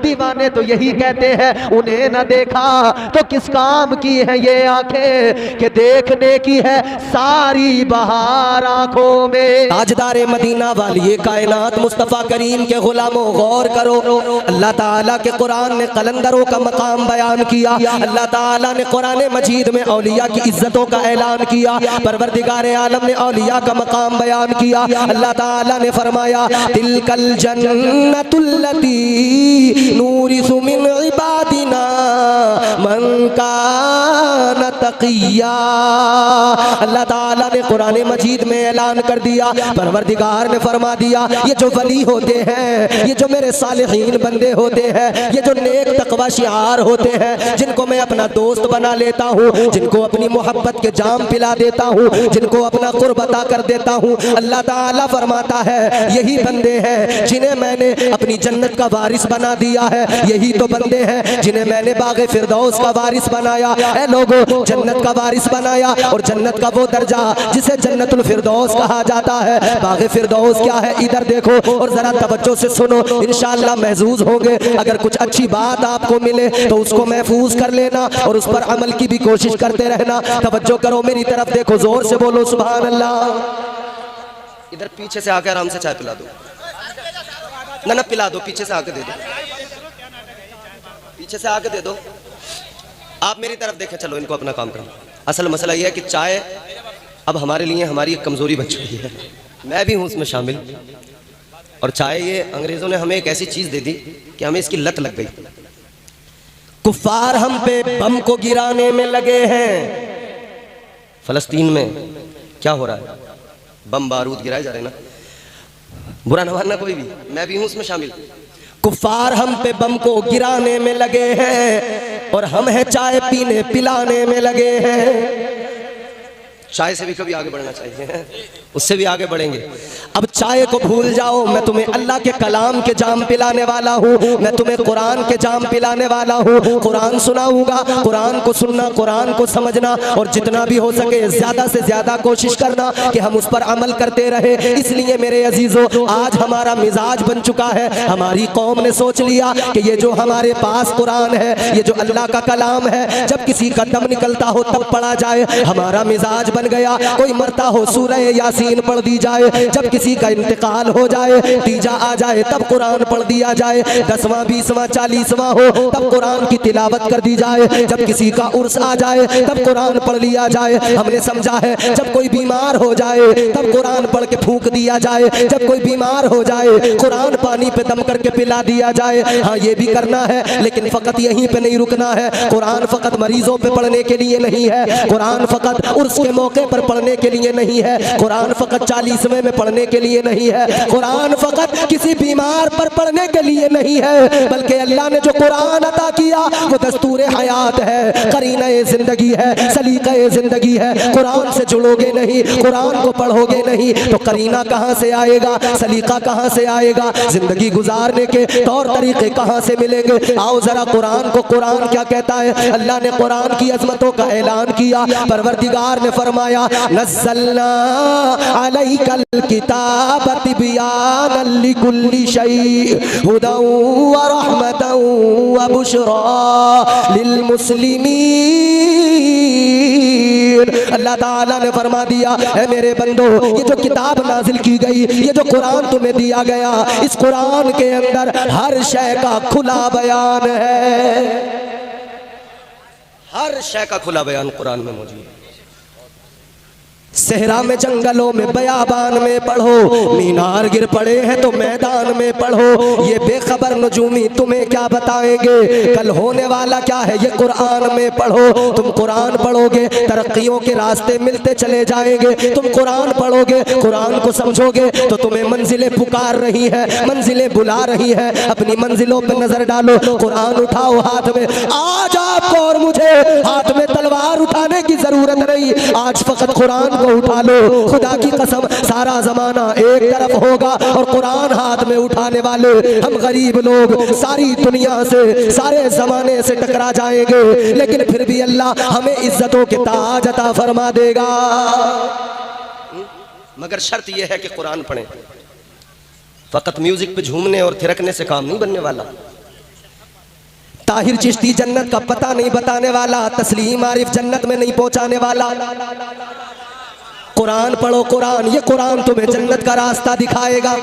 दीवाने तो यही कहते हैं उन्हें न देखा तो किस काम की है ये आंखें कि देखने की है सारी बहार आंखों में। ताजदारे मदीना वाली कायनात मुस्तफ़ा करीम के गुलामों गौर करो, अल्लाह ताला के कुरान ने कलंदरों का मकाम बयान किया, अल्लाह ताला ने कुरान मजीद में औलिया की इज्जतों का ऐलान किया, परवरदिगार आलम ने औलिया का मकाम बयान किया। अल्लाह ताला ने फरमाया तिलकल जन्नतुल्लती नूरिसु मिन इबादिना मन कान तकिया। अल्लाह ताला ने कुरान मजीद में ऐलान कर दिया, परवरदिगार ने फरमा दिया ये जो वली होते हैं, ये जो मेरे सालिहीन बंदे होते हैं, ये जो नेक तकवा शिआर होते हैं, जिनको मैं अपना दोस्त बना लेता हूँ, जिनको अपनी मोहब्बत के जाम पिला देता हूँ, जिनको अपना कुर्ब अता कर देता हूँ, अल्लाह ताला फरमाता है यही बंदे हैं जिन्हें मैंने अपनी जन्नत का वारिस बना दिया है। यही तो बंदे हैं जिन्हें मैंने बाग़े फिरदौस का वारिस बनाया। ऐ लोगों, जन्नत का वारिस बनाया, और जन्नत का वो दर्जा जिसे जन्नतुल फिरदौस कहा जाता है। बाग़े फिरदौस क्या है, इधर देखो और जरा तवज्जो से सुनो, इंशाअल्लाह महजूज होंगे। अगर कुछ अच्छी बात आपको मिले तो उसको महफूज कर लेना और उस पर अमल की भी कोशिश करते रहना। तवज्जो करो मेरी तरफ, देखो, जोर से बोलो सुभान अल्लाह। इधर पीछे से आकर आराम से चाय पिला दो, ना पिला दो, पीछे से आके दे दो, पीछे से आके दे दो। आप मेरी तरफ देखें, चलो इनको अपना काम करो। असल मसला यह है कि चाय अब हमारे लिए हमारी एक कमजोरी बन चुकी है, मैं भी हूँ उसमें शामिल। और चाय ये अंग्रेजों ने हमें एक ऐसी चीज दे दी कि हमें इसकी लत लग गई। कुफ्फार हम पे बम को गिराने में लगे हैं। फलस्तीन में क्या हो रहा है, बम बारूद गिराए जा रहे हैं ना, बुरा न मानना कोई भी, मैं भी हूं उसमें शामिल। कुफ्फार हम पे बम को गिराने में लगे हैं और हम हैं चाय पीने पिलाने में लगे हैं। चाय से भी कभी आगे बढ़ना चाहिए, उससे भी आगे बढ़ेंगे। अब चाय को भूल जाओ, मैं तुम्हें अल्लाह के कलाम के जाम पिलाने वाला हूँ, मैं तुम्हें कुरान के जाम पिलाने वाला हूँ। कुरान सुनाऊंगा, कुरान को सुनना, कुरान को समझना, और जितना भी हो सके ज्यादा से ज्यादा कोशिश करना कि हम उस पर अमल करते रहे। इसलिए मेरे अजीजों, आज हमारा मिजाज बन चुका है, हमारी कौम ने सोच लिया कि ये जो हमारे पास कुरान है, ये जो अल्लाह का कलाम है, जब किसी का दम निकलता हो तब पढ़ा जाए। हमारा मिजाज बन गया, कोई मरता हो सूरह यासीन पढ़ दी जाए, जब किसी का इंतकाल हो जाए, तीजा आ जाए तब कुरान पढ़ दिया जाए, 10वां 20वां 40वां हो तब कुरान की तिलावत कर दी जाए, जब किसी का उर्स आ जाए तब कुरान पढ़ लिया जाए। हमने समझा है जब कोई बीमार हो जाए तब कुरान पढ़ के फूंक दिया जाए, जब कोई बीमार हो जाए कुरान पानी पे दम करके पिला दिया जाए। हाँ, ये भी करना है, लेकिन फकत यहीं पे नहीं रुकना है। कुरान फकत मरीजों पे पढ़ने के लिए नहीं है, कुरान फकत उर्स के मौके पर पढ़ने के लिए नहीं है, कुरान फकत 40वें में पढ़ने के लिए नहीं है, कुरान फकत किसी बीमार पर पढ़ने के लिए नहीं है, बल्कि अल्लाह ने जो कुरान अता किया वो दस्तूर हयात है, करीना-ए जिंदगी है, सलीका-ए जिंदगी है। कुरान से जुड़ोगे नहीं, कुरान को पढ़ोगे नहीं तो करीना कहाँ से आएगा, सलीका कहाँ से आएगा, जिंदगी गुजारने के तौर तरीके कहाँ से मिलेंगे। आओ जरा कुरान को, कुरान क्या कहता है। अल्लाह ने कुरान की अजमतों का ऐलान किया, परवरदिगार ने फरमाया नज़्ज़लना अलैकल किताब तिबयानन लिकुल्ली शै हुदन व रहमतन व बुशरा लिल मुस्लिमीन। अल्लाह ताला ने फरमा दिया, है मेरे बंदो, ये जो किताब नाजिल की गई, ये जो कुरान तुम्हें दिया गया, इस कुरान के अंदर हर शय का खुला बयान है, हर शय का खुला बयान कुरान में मौजूद है। सहरा में, जंगलों में, बयाबान में पढ़ो, मीनार गिर पड़े हैं तो मैदान में पढ़ो। ये बेखबर नजूमी तुम्हें क्या बताएंगे, कल होने वाला क्या है ये कुरान में पढ़ो। तुम कुरान पढ़ोगे, तरक्कियों के रास्ते मिलते चले जाएंगे। तुम कुरान पढ़ोगे, कुरान को समझोगे तो तुम्हें मंजिलें पुकार रही है, मंजिलें बुला रही है। अपनी मंजिलों पर नजर डालो, कुरान उठाओ हाथ में। आज आपको और मुझे हाथ में तलवार तलवार उठाने की जरूरत नहीं, आज फकत कुरान को उठा लो। खुदा की कसम सारा जमाना एक तरफ होगा और कुरान हाथ में उठाने वाले हम गरीब लोग सारी दुनिया से, सारे जमाने से टकरा जाएंगे, लेकिन फिर भी अल्लाह हमें इज्जतों के ताज अता फरमा देगा। मगर शर्त यह है कि कुरान पढ़ें। फकत म्यूजिक पे झूमने और थिरकने से काम नहीं बनने वाला। ताहिर चिश्ती जन्नत का पता नहीं बताने वाला, तस्लीम आरिफ जन्नत में नहीं पहुंचाने वाला। कुरान पढ़ो, कुरान, ये कुरान तुम्हें जन्नत का रास्ता दिखाएगा।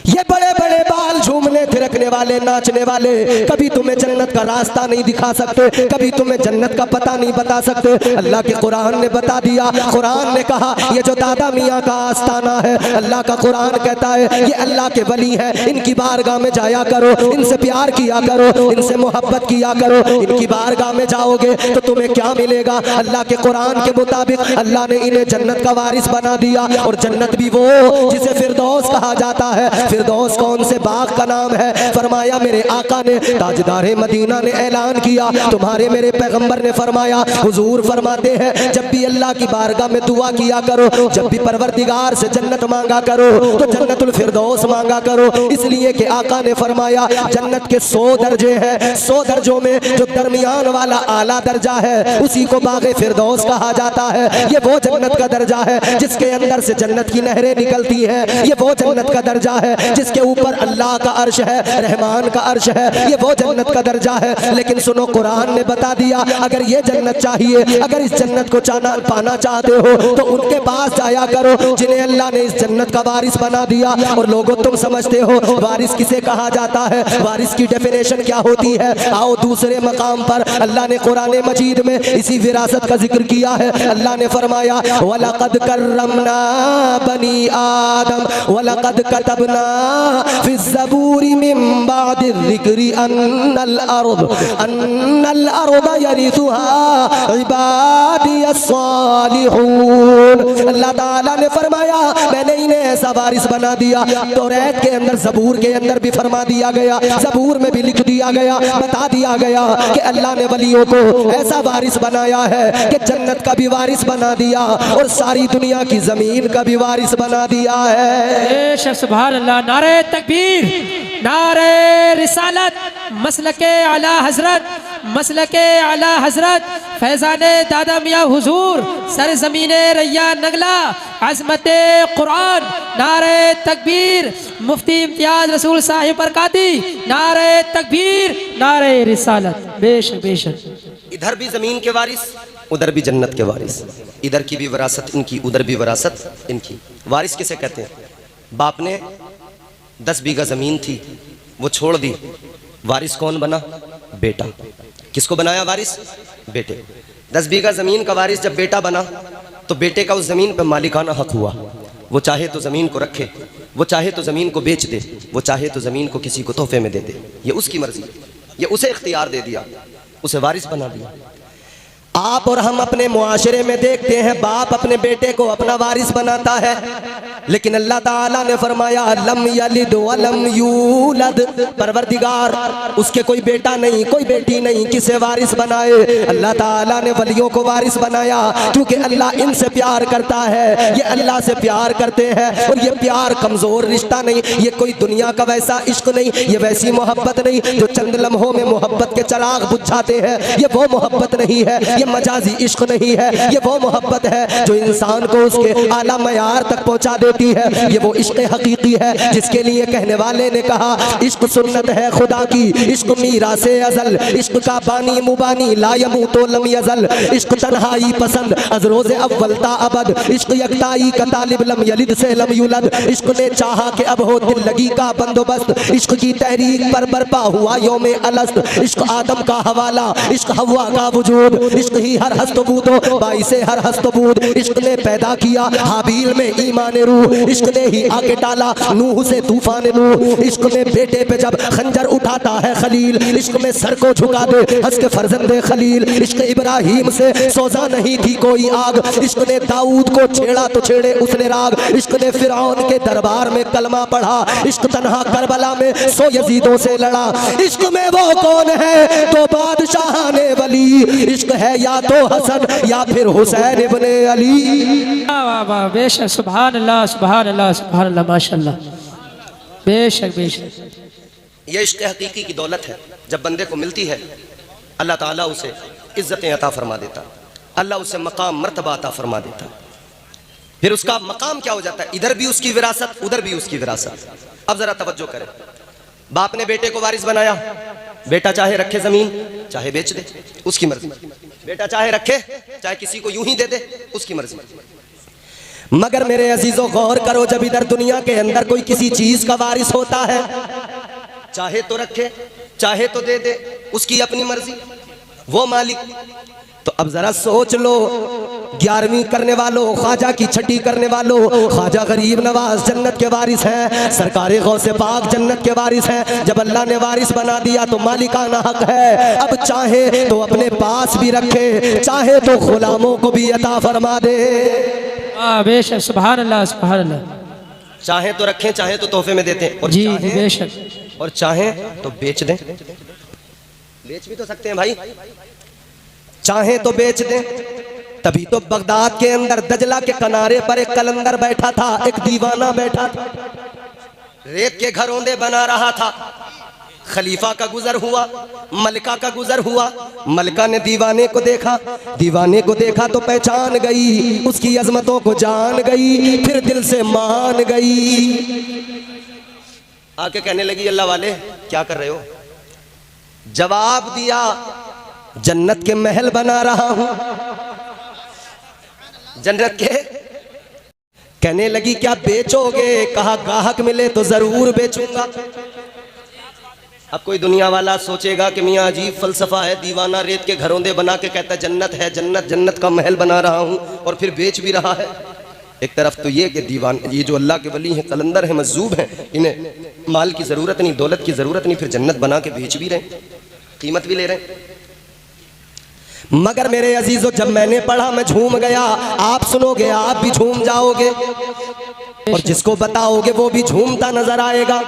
ये बड़े बड़े बाल झूमने थिरकने वाले, नाचने वाले कभी तुम्हें जन्नत का रास्ता नहीं दिखा सकते, कभी तुम्हें जन्नत का पता नहीं बता सकते। अल्लाह के कुरान ने बता दिया। कुरान ने कहा ये जो दादा मियाँ का आस्ताना है, अल्लाह का कुरान कहता है ये अल्लाह के वली हैं, इनकी बारगाह में जाया करो, इनसे प्यार किया करो, इनसे मोहब्बत किया करो। इनकी बारगाह में जाओगे तो तुम्हें क्या मिलेगा? अल्लाह के कुरान के मुताबिक अल्लाह ने इन्हें जन्नत का वारिस बना दिया, और जन्नत भी वो जिसे फिरदौस कहा जाता है। फिरदौस कौन से बाग का नाम है? फरमाया मेरे आका ने, ताजदार मदीना ने ऐलान किया, तुम्हारे मेरे पैगंबर ने फरमाया, हुजूर फरमाते हैं जब भी अल्लाह की बारगाह में दुआ किया करो, जब भी परवरदिगार से जन्नत मांगा करो तो जन्नतुल फिरदौस मांगा करो। इसलिए कि आका ने फरमाया जन्नत के 100 दर्जे हैं, 100 दर्जों में जो दरमियान वाला आला दर्जा है उसी को बागे फिरदौस कहा जाता है। ये वो जन्नत का दर्जा है जिसके अंदर से जन्नत की नहरें निकलती हैं। ये वो जन्नत का दर्जा है जिसके ऊपर अल्लाह का अर्श है, रहमान का अर्श है। ये वो जन्नत का दर्जा है। लेकिन सुनो, कुरान ने बता दिया अगर ये जन्नत चाहिए, अगर इस जन्नत को पाना चाहते हो तो उनके पास जाया करो जिन्हें अल्लाह ने इस जन्नत का वारिस बना दिया। और लोगों तुम समझते हो वारिस किसे कहा जाता है? वारिस की डेफिनेशन क्या होती है? आओ दूसरे मकाम पर अल्लाह ने कुरान मजीद में इसी विरासत का जिक्र किया है। अल्लाह ने फरमाया वलक़द कर्रमना बनी आदम वलक़द कतबना फिज़्ज़बूरि मिन बादि ज़िक्रि अन्नल अर्द यरिथुहा इबादियस सालिहून। अल्लाह ताला ने फरमाया मैंने इन्हें ऐसा वारिस बना दिया। तौरात के अंदर, ज़बूर के अंदर भी फरमा दिया गया, ज़बूर में भी लिख दिया गया, बता दिया गया कि अल्लाह ने वलियों को ऐसा वारिस बनाया है कि जन्नत का भी वारिस बना दिया और सारी दुनिया की जमीन का भी वारिस बना दिया है। सुभान अल्लाह। नारे तकबीर, नारे रिसालत, मसलके आला हजरत, मसलके आला हजरत फैजाने दादा मियाँ हुजूर, सरजमीने रैया नगला, अज़मते कुरान, नारे तकबीर, मुफ्ती इम्तियाज रसूल साहिब बरकाती, नारे तकबीर, नारे रिसालत। बेशक बेशक। इधर भी जमीन के वारिस, उधर भी जन्नत के वारिस। इधर की भी विरासत इनकी, उधर भी विरासत इनकी। वारिस किसे कहते हैं? बाप ने 10 बीघा जमीन थी वो छोड़ दी, वारिस कौन बना? बेटा। किसको बनाया वारिस? बेटे। 10 बीघा जमीन का वारिस जब बेटा बना तो बेटे का उस जमीन पर मालिकाना हक हुआ। वो चाहे तो जमीन को रखे, वो चाहे तो जमीन को बेच दे, वो चाहे तो जमीन को किसी को तोहफे में दे दे। ये उसकी मर्जी, ये उसे इख्तियार दे दिया, उसे वारिस बना दिया। आप और हम अपने मुआशरे में देखते हैं बाप अपने बेटे को अपना वारिस बनाता है, लेकिन अल्लाह ताला ने फरमाया लम यलिद वलम यूलद, परवरदिगार उसके कोई बेटा नहीं, कोई बेटी नहीं, किसे वारिस बनाए? अल्लाह ताला ने वलियों को वारिस बनाया क्योंकि अल्लाह इनसे प्यार करता है, ये अल्लाह से प्यार करते हैं। और ये प्यार कमजोर रिश्ता नहीं, ये कोई दुनिया का वैसा इश्क नहीं, ये वैसी मोहब्बत नहीं जो चंद लम्हों में मोहब्बत के चराग बुझाते हैं। ये वो मोहब्बत नहीं है, ये मजाजी इश्क नहीं है, ये वो मोहब्बत है जो इंसान को उसके आला मयार तक पहुंचा देती है। ये वो इश्क हकीकी है जिसके लिए कहने वाले ने कहा इश्क सुन्नत है खुदा की, इश्क मीरा से अजल, इश्क का बानी मुबानी ला यमूतो लम यजल, इश्क तन्हाई पसंद अज रोज़े अव्वल ता अबद, इश्क यकताई का तालिब लम यलिद से लम युलद, इश्क ने चाहा कि अब हो दिल लगी का बंदोबस्त, इश्क की तहरीक पर बर्पा हुआ यौम अलस्त, इश्क आदम का हवाला, इश्क हवा का वजूद, इश्क ही हर हस्तबूदो बाइसे हर हस्तबूद, इश्क ने पैदा किया हाबील में ईमान रूह, इश्क ने ही आके डाला नूह से तूफान नूह, इश्क में बेटे पे जब खंजर उठाता है खलील, इश्क में सर को झुका दे हंस के फर्जंदे खलील, इश्क इब्राहिम से सोजा नहीं थी कोई आग, इश्क ने दाऊद को छेड़ा तो छेड़े उसने राग, इश्क ने फिरौन के दरबार में कलमा पढ़ा, इश्क तन्हा करबला में 100 यजीदों से लड़ा, इश्क में वो कौन है तो बादशाह ने है या तो हसन या फिर हुसैन इब्ने अली। वाह वाह वाह, बेशक, सुभान अल्लाह सुभान अल्लाह सुभान अल्लाह, माशाल्लाह, बेशक बेशक। ये इश्क हकीकी की दौलत है, जब बंदे को मिलती है अल्लाह ताला उसे इज्जतें अता फरमा देता, अल्लाह उसे मकाम मर्तबा अता फरमा देता। फिर उसका मकाम क्या हो जाता है, इधर भी उसकी विरासत उधर भी उसकी विरासत। अब जरा तवज्जो करें, बाप ने बेटे को वारिस बनाया, बेटा चाहे रखे जमीन चाहे बेच दे उसकी मर्जी, बेटा चाहे रखे चाहे किसी को यूं ही दे दे उसकी मर्जी। मगर मेरे अजीजों गौर करो, जब इधर दुनिया के अंदर कोई किसी चीज का वारिस होता है, चाहे तो रखे चाहे तो दे दे उसकी अपनी मर्जी, वो मालिक। तो अब जरा सोच लो, 11वीं करने वालों, ख्वाजा की छठी करने वालों, ख्वाजा गरीब नवाज जन्नत के वारिस हैं, सरकारे गौसे पाक जन्नत के वारिस हैं। जब अल्लाह ने वारिस बना दिया तो मालिकाना हक है, अब चाहे तो अपने पास भी रखे, चाहे तो गुलामों को भी अता फरमा दे। वाह बेशक, सुभान अल्लाह सुभान अल्लाह। चाहे तो रखें चाहे तो तोहफे में देते हैं, और जी चाहे बेशक। और चाहे तो बेच दें, बेच भी तो सकते हैं भाई, चाहे तो बेच दें। तभी तो बगदाद के अंदर दजला के किनारे पर एक कलंदर बैठा था, एक दीवाना बैठा था, रेत के घरौंदे बना रहा था। खलीफा का गुजर हुआ, मलिका का गुजर हुआ, मलिका ने दीवाने को देखा, दीवाने को देखा तो पहचान गई, उसकी अजमतों को जान गई, फिर दिल से मान गई। आके कहने लगी अल्लाह वाले क्या कर रहे हो? जवाब दिया जन्नत के महल बना रहा हूं। जन्नत के। कहने लगी क्या बेचोगे? कहा गाहक मिले तो जरूर बेचूंगा। अब कोई दुनिया वाला सोचेगा कि मियाँ अजीब फलसफा है, दीवाना रेत के घरौंदे बना के कहता है जन्नत है, जन्नत जन्नत का महल बना रहा हूँ और फिर बेच भी रहा है। एक तरफ तो ये कि दीवान, ये जो अल्लाह के वली हैं, कलंदर हैं, मजजूब हैं, इन्हें माल की ज़रूरत नहीं, दौलत की ज़रूरत नहीं, फिर जन्नत बना के बेच भी रहे हैं, कीमत भी ले रहे हैं। मगर मेरे अजीजों, जब मैंने पढ़ा मैं झूम गया, आप सुनोगे आप भी झूम जाओगे और जिसको बताओगे वो भी झूमता नजर आएगा।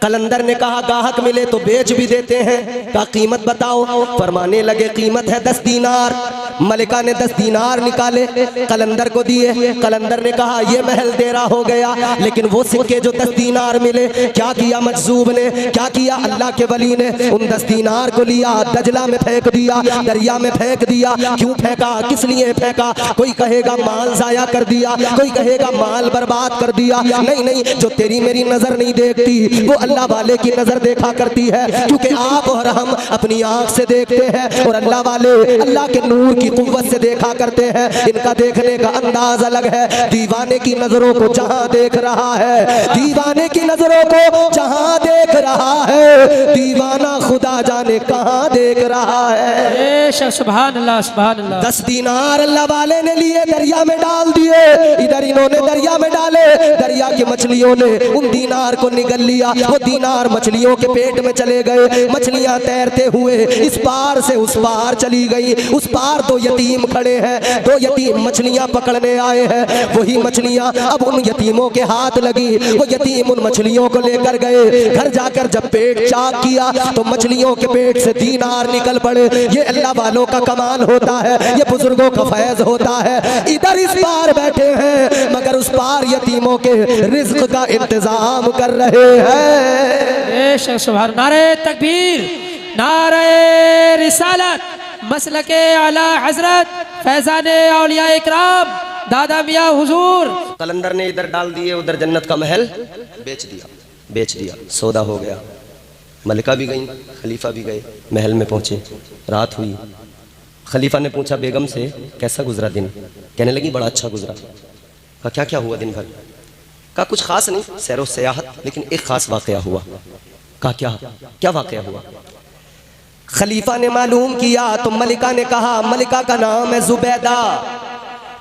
कलंदर ने कहा गाहक मिले तो बेच भी देते हैं, क्या कीमत बताओ? फरमाने लगे कीमत है 10 दीनार। मलिका ने 10 दीनार निकाले, कलंदर को दिए। कलंदर ने कहा ये महल तेरा हो गया, लेकिन वो सिक्के जो 10 दीनार मिले, क्या किया मजजूब ने, क्या किया अल्लाह के वली ने? उन 10 दीनार को लिया, दजला में फेंक दिया, दरिया में फेंक दिया। क्यों फेंका, किस लिए फेंका? कोई कहेगा माल जाया कर दिया, कोई कहेगा माल बर्बाद कर दिया। नहीं नहीं, जो तेरी मेरी नजर नहीं देखती वो अल्लाह वाले की नजर देखा करती है, क्योंकि आप और हम अपनी आंख से देखते हैं और अल्लाह वाले अल्लाह के नूर की कुव्वत से देखा करते हैं। इनका देखने का अंदाज अलग है। दीवाने की नजरों को जहां देख रहा है, दीवाने की नजरों को जहां देख रहा है, दीवाना खुदा जाने कहां देख रहा है। सुभान अल्लाह सुभान अल्लाह। 10 दीनार अल्लाह वाले ने लिए, दरिया में डाल दिए। इधर इन्होंने दरिया में डाले, दरिया की मछलियों ने उन दीनार को निगल लिया। वो दीनार मछलियों के पेट में चले गए। मछलियां तैरते हुए इस पार से उस पार चली गई। उस पार 2 यतीम खड़े हैं, 2 यतीम मछलियां पकड़ने आए हैं। वही मछलियां अब उन यतीमों के हाथ लगी। वो यतीम उन मछलियों को लेकर गए। घर जाकर जब पेट चाक किया तो मछलियों के पेट से दीनार निकल पड़े। ये अल्लाह वालों का कमाल होता है, ये बुजुर्गों का फैज होता है। इधर इस पार बैठे हैं मगर उस पार यतीमों के रिज्क का इंतजाम कर रहे हैं। सुभान। नारे तकबीर, नारे रिसालत, मसलके आला हजरत फैजान औलिया इकराम दादा मियाँ हुजूर। कलंदर ने इधर डाल दिए, उधर जन्नत का महल बेच दिया, बेच दिया, सौदा हो गया। मलिका भी गई, खलीफा भी गए, महल में पहुंचे, रात हुई। खलीफा ने पूछा बेगम से कैसा गुजरा दिन? कहने लगी बड़ा अच्छा गुजरा। कहा क्या क्या हुआ दिन भर? कहा कुछ खास नहीं, सैरो सयाहत, लेकिन एक खास वाकया हुआ। कहा क्या क्या वाकया हुआ? खलीफा ने मालूम किया तो मलिका ने कहा, मलिका का नाम है जुबैदा।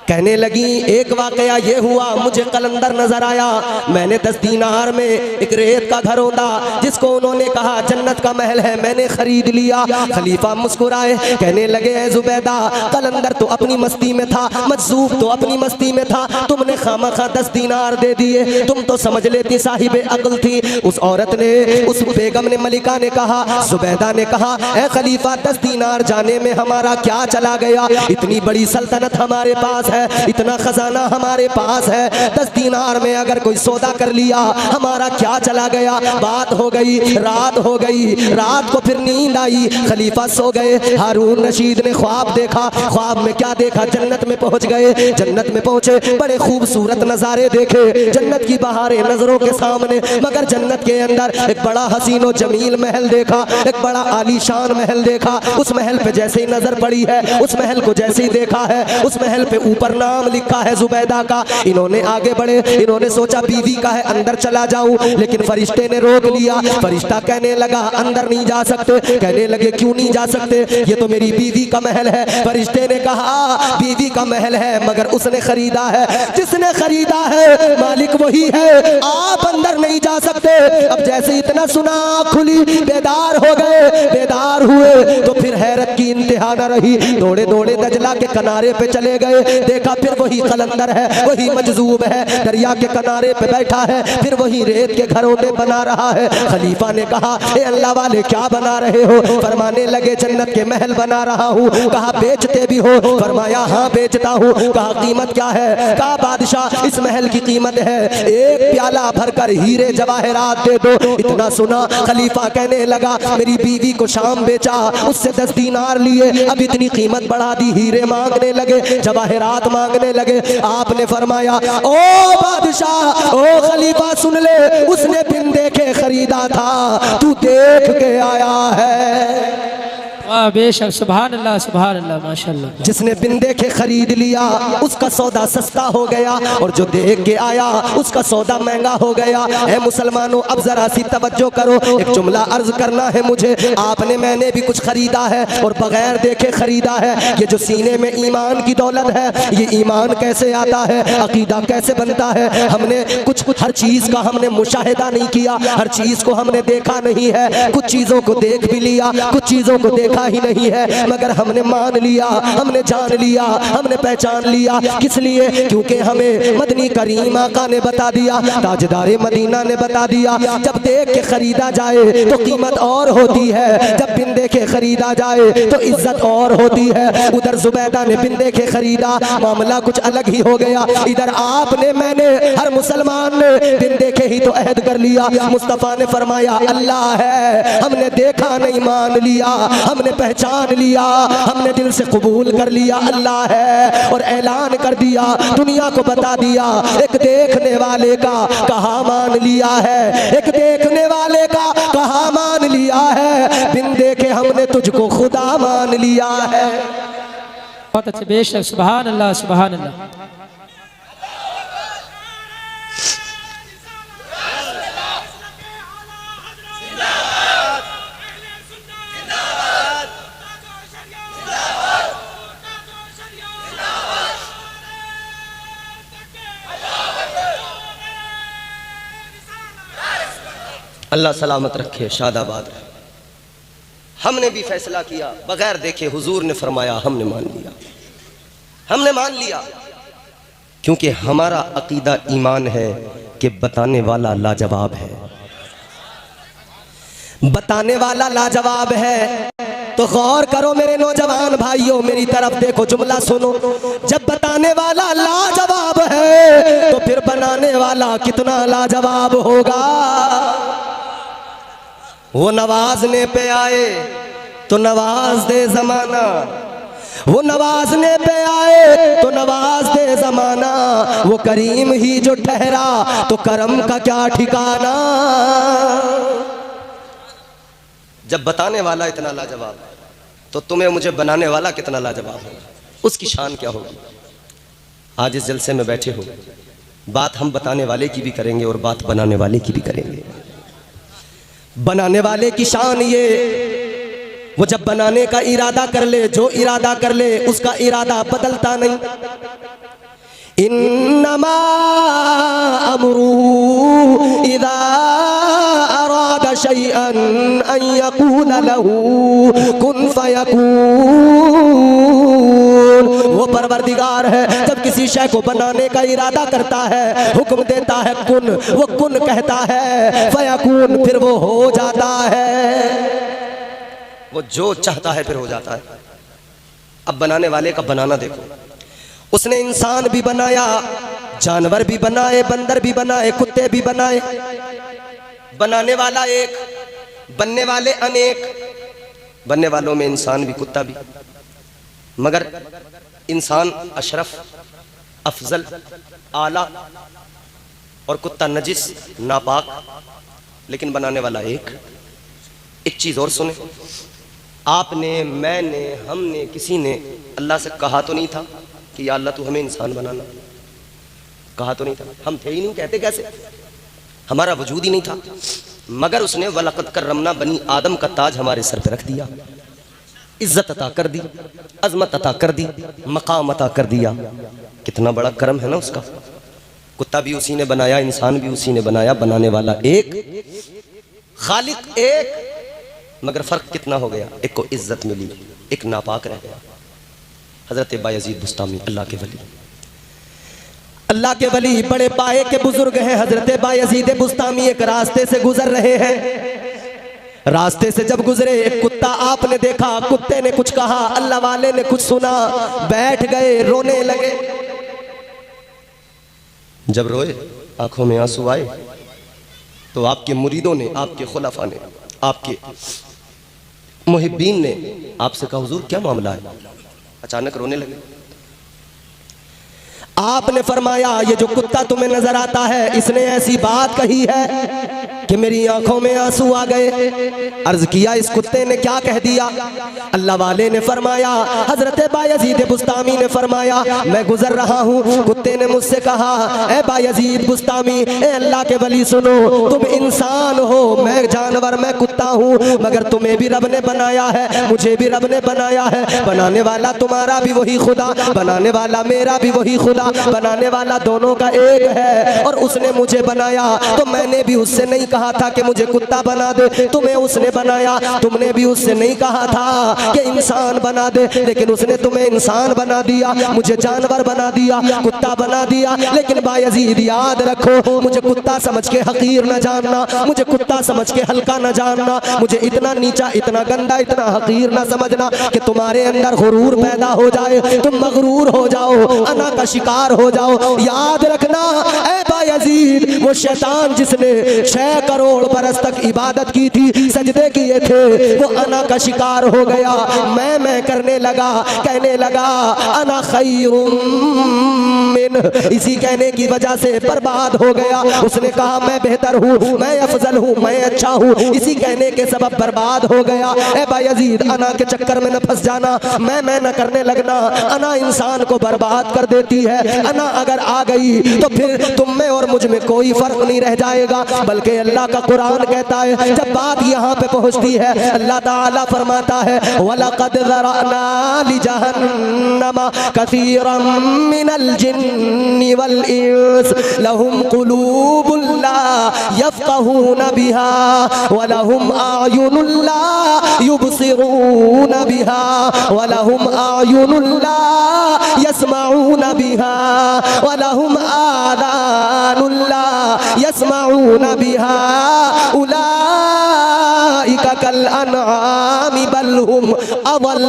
कहने लगी एक वाकया ये हुआ, मुझे कलंदर नजर आया, मैंने 10 दीनार में एक रेत का घर होता जिसको उन्होंने कहा जन्नत का महल है, मैंने खरीद लिया। खलीफा मुस्कुराए, कहने लगे ऐ जुबैदा, कलंदर तो अपनी मस्ती में था, मजजूब तो अपनी मस्ती में था, तुमने खामखा 10 दीनार दे दिए, तुम तो समझ लेती साहिबे अक्ल थी। उस औरत ने, उस बेगम ने, मलिका ने कहा, जुबैदा ने कहा, ऐ खलीफा 10 दीनार जाने में हमारा क्या चला गया, इतनी बड़ी सल्तनत हमारे पास है, इतना खजाना हमारे पास है, 10 दीनार में अगर कोई सौदा कर लिया हमारा क्या चला गया। बात हो गई, रात हो गई, रात को फिर नींद आई, खलीफा सो गए। हारून रशीद ने ख्वाब देखा, ख्वाब में क्या देखा, जन्नत में पहुंच गए। जन्नत में पहुंचे, बड़े खूबसूरत नजारे देखे, जन्नत की बहारें नजरों के सामने, मगर जन्नत के अंदर एक बड़ा हसीनो जमील महल देखा, एक बड़ा आलीशान महल देखा। उस महल पे जैसे ही नजर पड़ी है, उस महल को जैसे ही देखा है, उस महल पे ऊपर नाम लिखा है जुबैदा का। इन्होंने आगे बढ़े, इन्होंने सोचा बीवी का है अंदर चला जाऊं, लेकिन फरिश्ते ने रोक लिया। फरिश्ता कहने लगा अंदर नहीं जा सकते। कहने लगे क्यों नहीं जा सकते, ये तो मेरी बीवी का महल है। फरिश्ते ने कहा बीवी का महल है मगर उसने खरीदा है, जिसने खरीदा है मालिक वही है, आप अंदर नहीं जा सकते। अब जैसे इतना सुना खुली, बेदार हो गए। बेदार हुए तो फिर हैरत की इंतहा न रही, दौड़े दौड़े दजला के किनारे पे चले गए। देखा फिर वही कलंदर है, वही मजजूब है, दरिया के किनारे पे बैठा है, फिर वही रेत के घरों में बना रहा है। खलीफा ने कहा ए अल्लाह वाले क्या बना रहे हो? फरमाने लगे जन्नत के महल बना रहा हूँ। कहा बेचते भी हो? फरमाया हाँ बेचता हूँ। कहा कीमत क्या है? कहा बादशाह इस महल की कीमत है 1 प्याला भरकर हीरे जवाहरात दे दो। इतना सुना खलीफा कहने लगा मेरी बीवी को शाम बेचा, उससे 10 दीनार लिए, अब इतनी कीमत बढ़ा दी, हीरे मांगने लगे, जवाहरात मांगने लगे। आपने फरमाया ओ बादशाह, ओ खलीफा सुन ले, उसने बिन देखे खरीदा था, तू देख के आया है। वाह बेशक, सुभान अल्लाह सुभान अल्लाह, माशाअल्लाह। जिसने बिन देखे खरीद लिया उसका सौदा सस्ता हो गया, और जो देख के आया उसका सौदा महंगा हो गया। ऐ मुसलमानों अब जरा सी तवज्जो करो, एक जुमला अर्ज करना है मुझे। आपने मैंने भी कुछ खरीदा है और बगैर देखे खरीदा है। ये जो सीने में ईमान की दौलत है, ये ईमान कैसे आता है, अकीदा कैसे बनता है? हमने कुछ हर चीज का हमने मुशाहिदा नहीं किया, हर चीज को हमने देखा नहीं है। कुछ चीजों को देख भी लिया, कुछ चीजों को देखा ही नहीं है, मगर हमने मान लिया, हमने जान लिया, हमने पहचान लिया। किस लिए? क्योंकि हमें मदनी करीम आका ने बता दिया, ताजदारे मदीना ने बता दिया, जब देख के खरीदा जाए तो कीमत और होती है, जब बिन देखे खरीदा जाए तो इज्जत और होती है। उधर जुबैदा ने बिन देखे खरीदा, मामला कुछ अलग ही हो गया। इधर आपने, मैंने, हर मुसलमान ने बिन देखे ही तो अहद कर लिया। मुस्तफा ने फरमाया अल्लाह है, हमने देखा नहीं मान लिया, हमने पहचान लिया, हमने दिल से कबूल कर लिया अल्लाह है, और ऐलान कर दिया, दुनिया को बता दिया, एक देखने वाले का कहा मान लिया है, एक देखने वाले का कहा मान लिया है, बिन देखे हमने तुझको खुदा मान लिया है। बहुत अच्छे, बेशक, सुभान अल्लाह सुभान अल्लाह। अल्लाह सलामत रखे, शादाबाद रहे। हमने भी फैसला किया बगैर देखे, हुजूर ने फरमाया हमने मान लिया, हमने मान लिया, क्योंकि हमारा अकीदा ईमान है कि बताने वाला लाजवाब है, बताने वाला लाजवाब है। तो गौर करो मेरे नौजवान भाइयों, मेरी तरफ देखो, जुमला सुनो। जब बताने वाला लाजवाब है तो फिर बनाने वाला कितना लाजवाब होगा। वो नवाजने पे आए तो नवाज दे जमाना, वो नवाजने पे आए तो नवाज दे जमाना, वो करीम ही जो ठहरा तो करम का क्या ठिकाना। जब बताने वाला इतना लाजवाब है तो तुम्हें मुझे बनाने वाला कितना लाजवाब होगा, उसकी शान क्या होगी। आज इस जलसे में बैठे हो, बात हम बताने वाले की भी करेंगे और बात बनाने वाले की भी करेंगे। बनाने वाले की शान ये, वो जब बनाने का इरादा कर ले, जो इरादा कर ले उसका इरादा बदलता नहीं। इन्नमा अमरुहु इज़ा अरादा शैअन अन यक़ूल लहू कुन फयकून। वो परवरदिगार है, जब किसी शय को बनाने का इरादा करता है, हुक्म देता है कुन, वो कुन कहता है, फयकून, फिर वो हो जाता है। वो जो चाहता है फिर हो जाता है। अब बनाने वाले का बनाना देखो, उसने इंसान भी बनाया, जानवर भी बनाए, बंदर भी बनाए, कुत्ते भी बनाए। बनाने वाला एक, बनने वाले अनेक, बनने वालों में इंसान भी कुत्ता भी, मगर इंसान अशरफ, अफजल, आला और कुत्ता नजिस, नापाक, लेकिन बनाने वाला एक। एक चीज और सुने, आपने, मैंने, हमने, किसी ने अल्लाह से कहा तो नहीं था कि या अल्लाह तू हमें इंसान बनाना, कहा तो नहीं था, हम थे ही नहीं, कहते कैसे, हमारा वजूद ही नहीं था, मगर उसने वलक़द कररमना बनी आदम का ताज हमारे सर पे रख दिया, इज्जत अता कर दी, अजमत अता कर दी, मकाम अता कर दिया। कितना बड़ा करम है ना उसका। कुत्ता भी उसी ने बनाया, इंसान भी उसी ने बनाया, बनाने वाला एक, खालिक एक, मगर फर्क कितना हो गया, एक को इज्जत मिली, एक नापाक रह गया। हजरत बायजीद बुस्तामी अल्लाह के वली, अल्लाह के वली बड़े पाए के बुजुर्ग हैं। हजरत बायजीद बुस्तामी एक रास्ते से गुजर रहे हैं। रास्ते से जब गुजरे, एक कुत्ता आपने देखा, कुत्ते ने कुछ कहा, अल्लाह वाले ने कुछ सुना, बैठ गए, रोने लगे। जब रोए, आंखों में आंसू आए, तो आपके मुरीदों ने, आपके खुलाफा ने, आपके मुहिब्बीन ने आपसे कहा हुजूर क्या मामला है, अचानक रोने लगे। आपने फरमाया ये जो कुत्ता तुम्हें नजर आता है, इसने ऐसी बात कही है कि मेरी आंखों में आंसू आ गए। अर्ज किया इस कुत्ते ने क्या कह दिया? अल्लाह वाले ने फरमाया, हजरत बायजीद बुस्तामी ने फरमाया मैं गुजर रहा हूँ, कुत्ते ने मुझसे कहा ए बायजीद बुस्तामी, ए अल्लाह के वली सुनो, तुम इंसान हो, मैं जानवर, मैं कुत्ता हूँ, मगर तुम्हें भी रब ने बनाया है, मुझे भी रब ने बनाया है। बनाने वाला तुम्हारा भी वही खुदा, बनाने वाला मेरा भी वही खुदा, बनाने वाला दोनों का एक है। और उसने मुझे बनाया तो मैंने भी उससे नहीं कहा था कि मुझे कुत्ता बना दे, तुम्हें उसने बनाया, तुमने भी उससे नहीं कहा था कि इंसान बना दे, लेकिन उसने तुम्हें इंसान बना दिया, मुझे जानवर बना दिया, कुत्ता बना दिया। लेकिन बायजीद याद रखो, मुझे कुत्ता समझ के हकीर न जानना, मुझे कुत्ता समझ के हल्का न जानना, मुझे इतना नीचा, इतना गंदा, इतना हकीर न समझना कि तुम्हारे अंदर गुरूर पैदा हो जाए, तुम मगरूर हो जाओ, अना का शिकार हो जाओ। याद रखना ऐ बायजीद, वो शैतान जिसने 6 करोड़ बरस तक इबादत की थी, सजदे किए थे, वो अना का शिकार हो गया, मैं करने लगा, कहने लगा अना खैरुम मिन, इसी कहने की वजह से बर्बाद हो गया। उसने कहा मैं बेहतर हूँ, मैं अफजल हूँ, मैं अच्छा हूँ, इसी कहने के सबब बर्बाद हो गया। ऐ बायजीद, अना के चक्कर में न फंस जाना, मैं न करने लगना, अना इंसान को बर्बाद कर देती है। अना अगर आ गई तो फिर तुम में और मुझ में कोई फर्क नहीं रह जाएगा। बल्कि अल्लाह का कुरान कहता है, जब बात यहाँ पे पहुँचती है, अल्लाह ताला फरमाता है वलक़द ज़रअना लिजहन्नम कसीरम मिनल जिन्नि वल इंस लहुम क़ुलूबुन ला यफ़क़हून बिहा व लहुम अयुनुन ला युबसिरून बिहा व लहुम अयुनुन ला यस्मऊन बिहा वलहुम आदानुन ला यस्मऊन बिहा उलाइका कल अनआमि बल हुम अवल।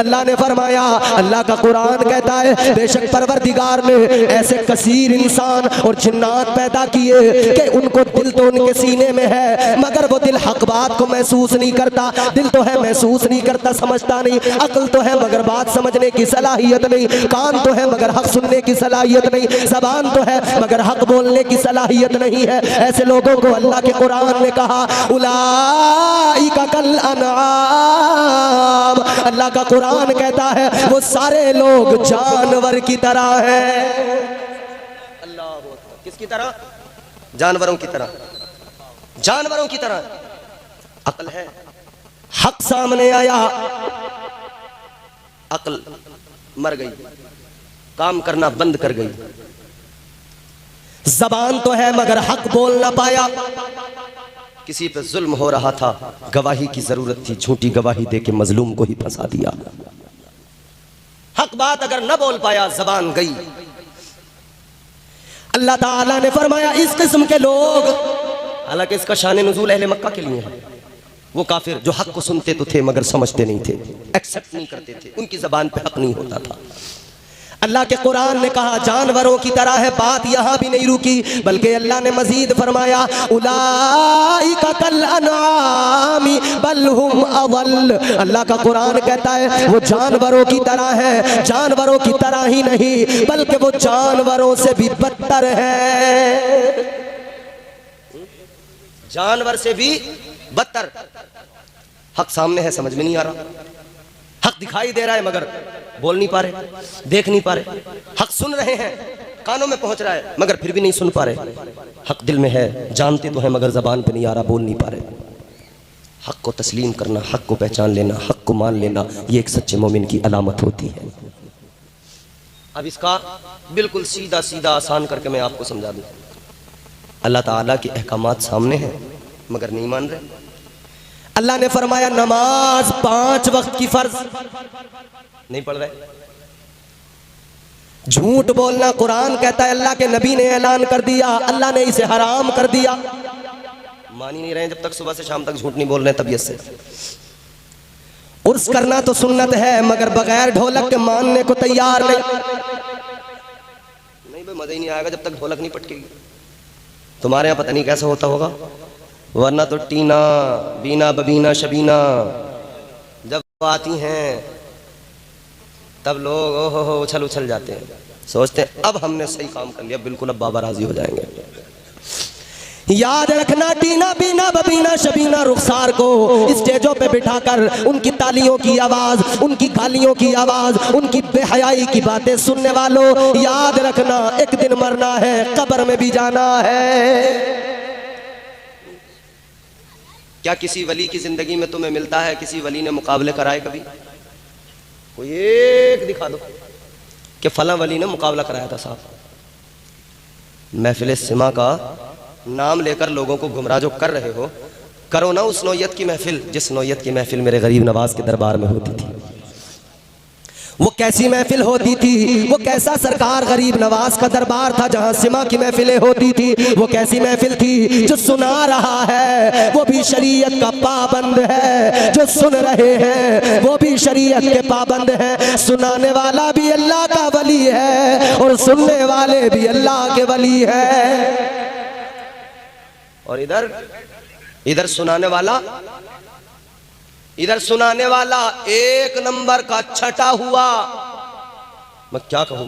अल्लाह ने फरमाया, अल्लाह का कुरान कहता है बेशक परवरदिगार ने ऐसे कसीर इंसान और जिन्नात पैदा किए कि उनको दिल तो उनके सीने में है, मगर वो दिल हक बात को महसूस नहीं करता। दिल तो है, महसूस नहीं करता, समझता नहीं, अक्ल तो है मगर बात समझने की सलाहियत नहीं, कान तो है मगर हक सुनने की सलाहियत नहीं, जबान तो है मगर हक बोलने की सलाहियत नहीं है। ऐसे लोगों को अल्लाह के कुरान ने कहा उलाइका कल अनआम, अल्लाह का कुरान कहता है वो सारे लोग जानवर की तरह हैं। अल्लाह किसकी तरह? जानवरों की तरह, जानवरों की तरह। अक्ल है, हक सामने आया, अक्ल मर गई, काम करना बंद कर गई। जबान तो है मगर हक बोल ना पाया। किसी पे जुल्म हो रहा था, गवाही की जरूरत थी, झूठी गवाही दे के मजलूम को ही फंसा दिया। हक बात अगर न बोल पाया, जबान गई। अल्लाह ताला ने फरमाया इस किस्म के लोग, हालांकि इसका शान नुज़ूल अहले मक्का के लिए है, वो काफिर जो हक को सुनते तो थे मगर समझते नहीं थे, एक्सेप्ट नहीं करते थे, उनकी जबान पे हक नहीं होता था। अल्लाह के कुरान ने कहा जानवरों की तरह है। बात यहाँ भी नहीं रुकी, बल्कि अल्लाह ने मजीद फरमाया उलाइका कल अनआमी बल हुम अदल। अल्लाह का कुरान कहता है वो जानवरों की तरह है, जानवरों की तरह ही नहीं बल्कि वो जानवरों से भी बदतर है, जानवर से भी बदतर। हक सामने है, समझ में नहीं आ रहा। हक दिखाई दे रहा है मगर बोल नहीं पा रहे, देख नहीं पा रहे। हक सुन रहे हैं, कानों में पहुंच रहा है मगर फिर भी नहीं सुन पा रहे। हक दिल में है, जानते तो है मगर जबान पे नहीं आ रहा, बोल नहीं पा रहे। हक को तस्लीम करना, हक को पहचान लेना, हक को मान लेना, ये एक सच्चे मोमिन की अलामत होती है। अब इसका बिल्कुल सीधा सीधा आसान करके मैं आपको समझा दूं। अल्लाह ताला के अहकामात सामने हैं मगर नहीं मान रहे। अल्लाह ने फरमाया नमाज 5 वक्त की फर्ज, नहीं पढ़ रहे। झूठ बोलना कुरान कहता है अल्लाह के नबी ने ऐलान कर दिया, अल्लाह ने इसे हराम कर दिया, मान ही नहीं रहे जब तक सुबह से शाम तक झूठ नहीं बोल रहे तबीयत से। उर्स करना तो सुन्नत है मगर बगैर ढोलक के मानने को तैयार नहीं भाई, मजा ही नहीं आएगा जब तक ढोलक नहीं पटकेगी। तुम्हारे यहाँ पता नहीं कैसा होता होगा, वरना तो टीना बीना बबीना शबीना जब आती हैं तब लोग ओहो हो उछल उछल जाते हैं, सोचते हैं अब हमने सही काम कर लिया, बिल्कुल अब बाबा राजी हो जाएंगे। याद रखना टीना बीना बबीना शबीना रुखसार को स्टेजों पे बिठाकर उनकी तालियों की आवाज, उनकी गालियों की आवाज, उनकी बेहयाई की बातें सुनने वालों, याद रखना एक दिन मरना है, कब्र में भी जाना है। क्या किसी वली की जिंदगी में तुम्हें मिलता है किसी वली ने मुकाबले कराए कभी? कोई एक दिखा दो कि फला वली ने मुकाबला कराया था। साहब महफिल सिमा का नाम लेकर लोगों को गुमराह जो कर रहे हो, करो ना उस नौयत की महफिल जिस नौयत की महफिल मेरे गरीब नवाज के दरबार में होती थी। वो कैसी महफिल होती थी, वो कैसा सरकार गरीब नवाज का दरबार था जहां सिमा की महफिलें होती थी। वो कैसी महफिल थी, जो सुना रहा है वो भी शरीयत का पाबंद है, जो सुन रहे हैं वो भी शरीयत के पाबंद हैं। सुनाने वाला भी अल्लाह का वली है और सुनने वाले भी अल्लाह के वली है। और इधर सुनाने वाला एक नंबर का छटा हुआ, मैं क्या कहूं,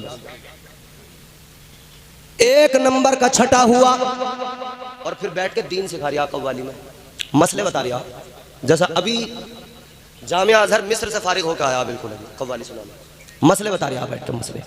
एक नंबर का छटा हुआ, और फिर बैठ के दीन सिखा रहा कव्वाली में, मसले बता रहा। जैसा अभी जामिया अजहर मिस्र से फारिग होकर आया, बिल्कुल कव्वाली सुनाने, मसले बता रहा बैठ के मसले।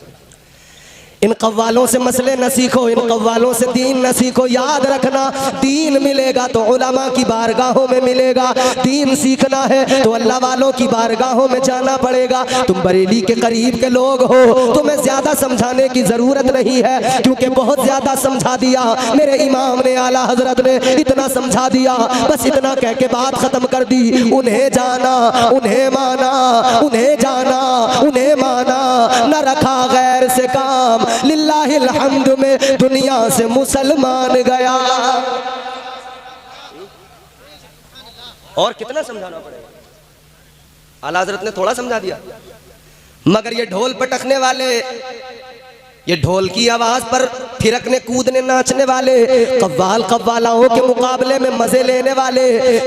इन कव्वालों से मसले न सीखो, इन कव्वालों से दीन न सीखो। याद रखना दीन मिलेगा तो उलमा की बारगाहों में मिलेगा, दीन सीखना है तो अल्लाह वालों की बारगाहों में जाना पड़ेगा। तुम बरेली के करीब के लोग हो, तुम्हें ज्यादा समझाने की जरूरत नहीं है क्योंकि बहुत ज्यादा समझा दिया मेरे इमाम ने, आला हजरत ने इतना समझा दिया, बस इतना कह के बात खत्म कर दी। उन्हें जाना, उन्हें माना, उन्हें जाना, उन्हें माना, न रखा गैर से काम, लिल्लाहिल हम्द में दुनिया से मुसलमान गया। और कितना समझाना पड़ेगा, आला हज़रत ने थोड़ा समझा दिया। मगर ये ढोल पटकने वाले, ये ढोल की आवाज पर थिरकने कूदने नाचने वाले, कव्वालाओं के मुकाबले में मजे लेने वाले,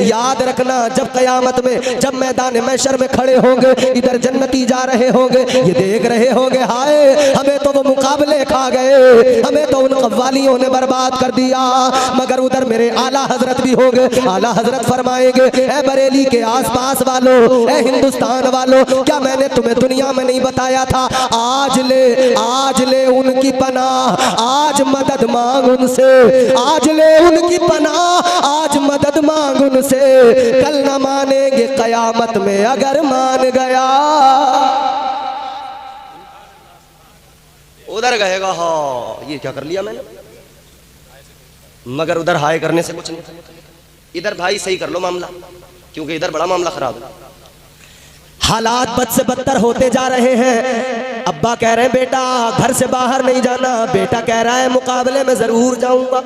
याद रखना जब कयामत में, जब मैदान महशर में खड़े होंगे, इधर जन्नती जा रहे होंगे, ये देख रहे होंगे हाय हमें तो वो मुकाबले खा गए, हमें तो उन कव्वालियों ने बर्बाद कर दिया। मगर उधर मेरे आला हजरत भी होंगे, आला हजरत फरमाएंगे ए बरेली के आसपास वालों, ए हिंदुस्तान वालों, क्या मैंने तुम्हें दुनिया में नहीं बताया था? आज ले उनकी पनाह, आज मदद मांग उनसे, आज ले उनकी पनाह, आज मदद मांग उनसे, कल न मानेंगे कयामत में अगर मान गया। उधर कहेगा हाँ ये क्या कर लिया मैंने, मगर उधर हाय करने से कुछ नहीं। इधर भाई सही कर लो मामला, क्योंकि इधर बड़ा मामला खराब है। हालात बद से बदतर होते जा रहे हैं। अब्बा कह रहे हैं बेटा घर से बाहर नहीं जाना, बेटा कह रहा है मुकाबले में जरूर जाऊंगा।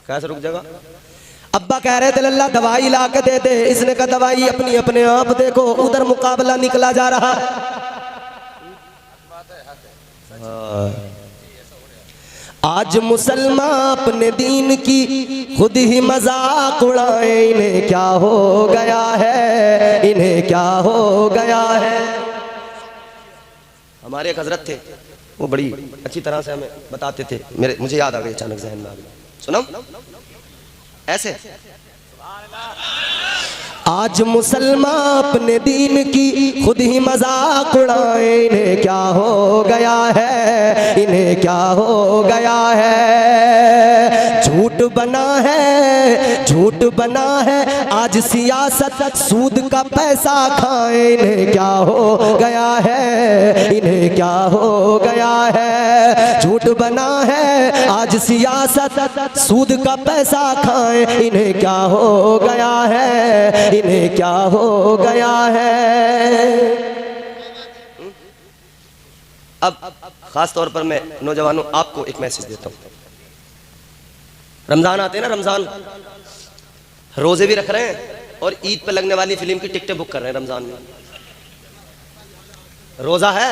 कैसे रुक जाएगा? अब्बा कह रहे थे लल्ला दवाई ला के दे दे, इसने कहा दवाई अपनी अपने आप देखो, उधर मुकाबला निकला जा रहा। आज मुसलमान अपने दीन की खुद ही मजाक उड़ाए, इन्हें क्या हो गया है, इन्हें क्या हो गया है। हमारे एक हजरत थे, वो बड़ी अच्छी तरह से हमें बताते थे, मुझे याद आ गई, अचानक ज़हन में आ गई। सुनो ऐसे, आज मुसलमान अपने दीन की खुद ही मजाक उड़ाए, इन्हें क्या हो गया है, इन्हें क्या हो गया है। झूठ बना है, झूठ बना है, आज सियासत सूद का पैसा खाए, इन्हें क्या हो गया है, इन्हें क्या हो गया है। झूठ बना है, आज सियासत सूद का पैसा खाए, इन्हें क्या हो गया है, इन्हें क्या हो गया है। अब खास तौर पर मैं नौजवानों आपको एक मैसेज देता हूं। रमजान आते हैं ना, रमजान रोजे भी रख रहे हैं और ईद पर लगने वाली फिल्म की टिकटें बुक कर रहे हैं। रमजान में रोजा है,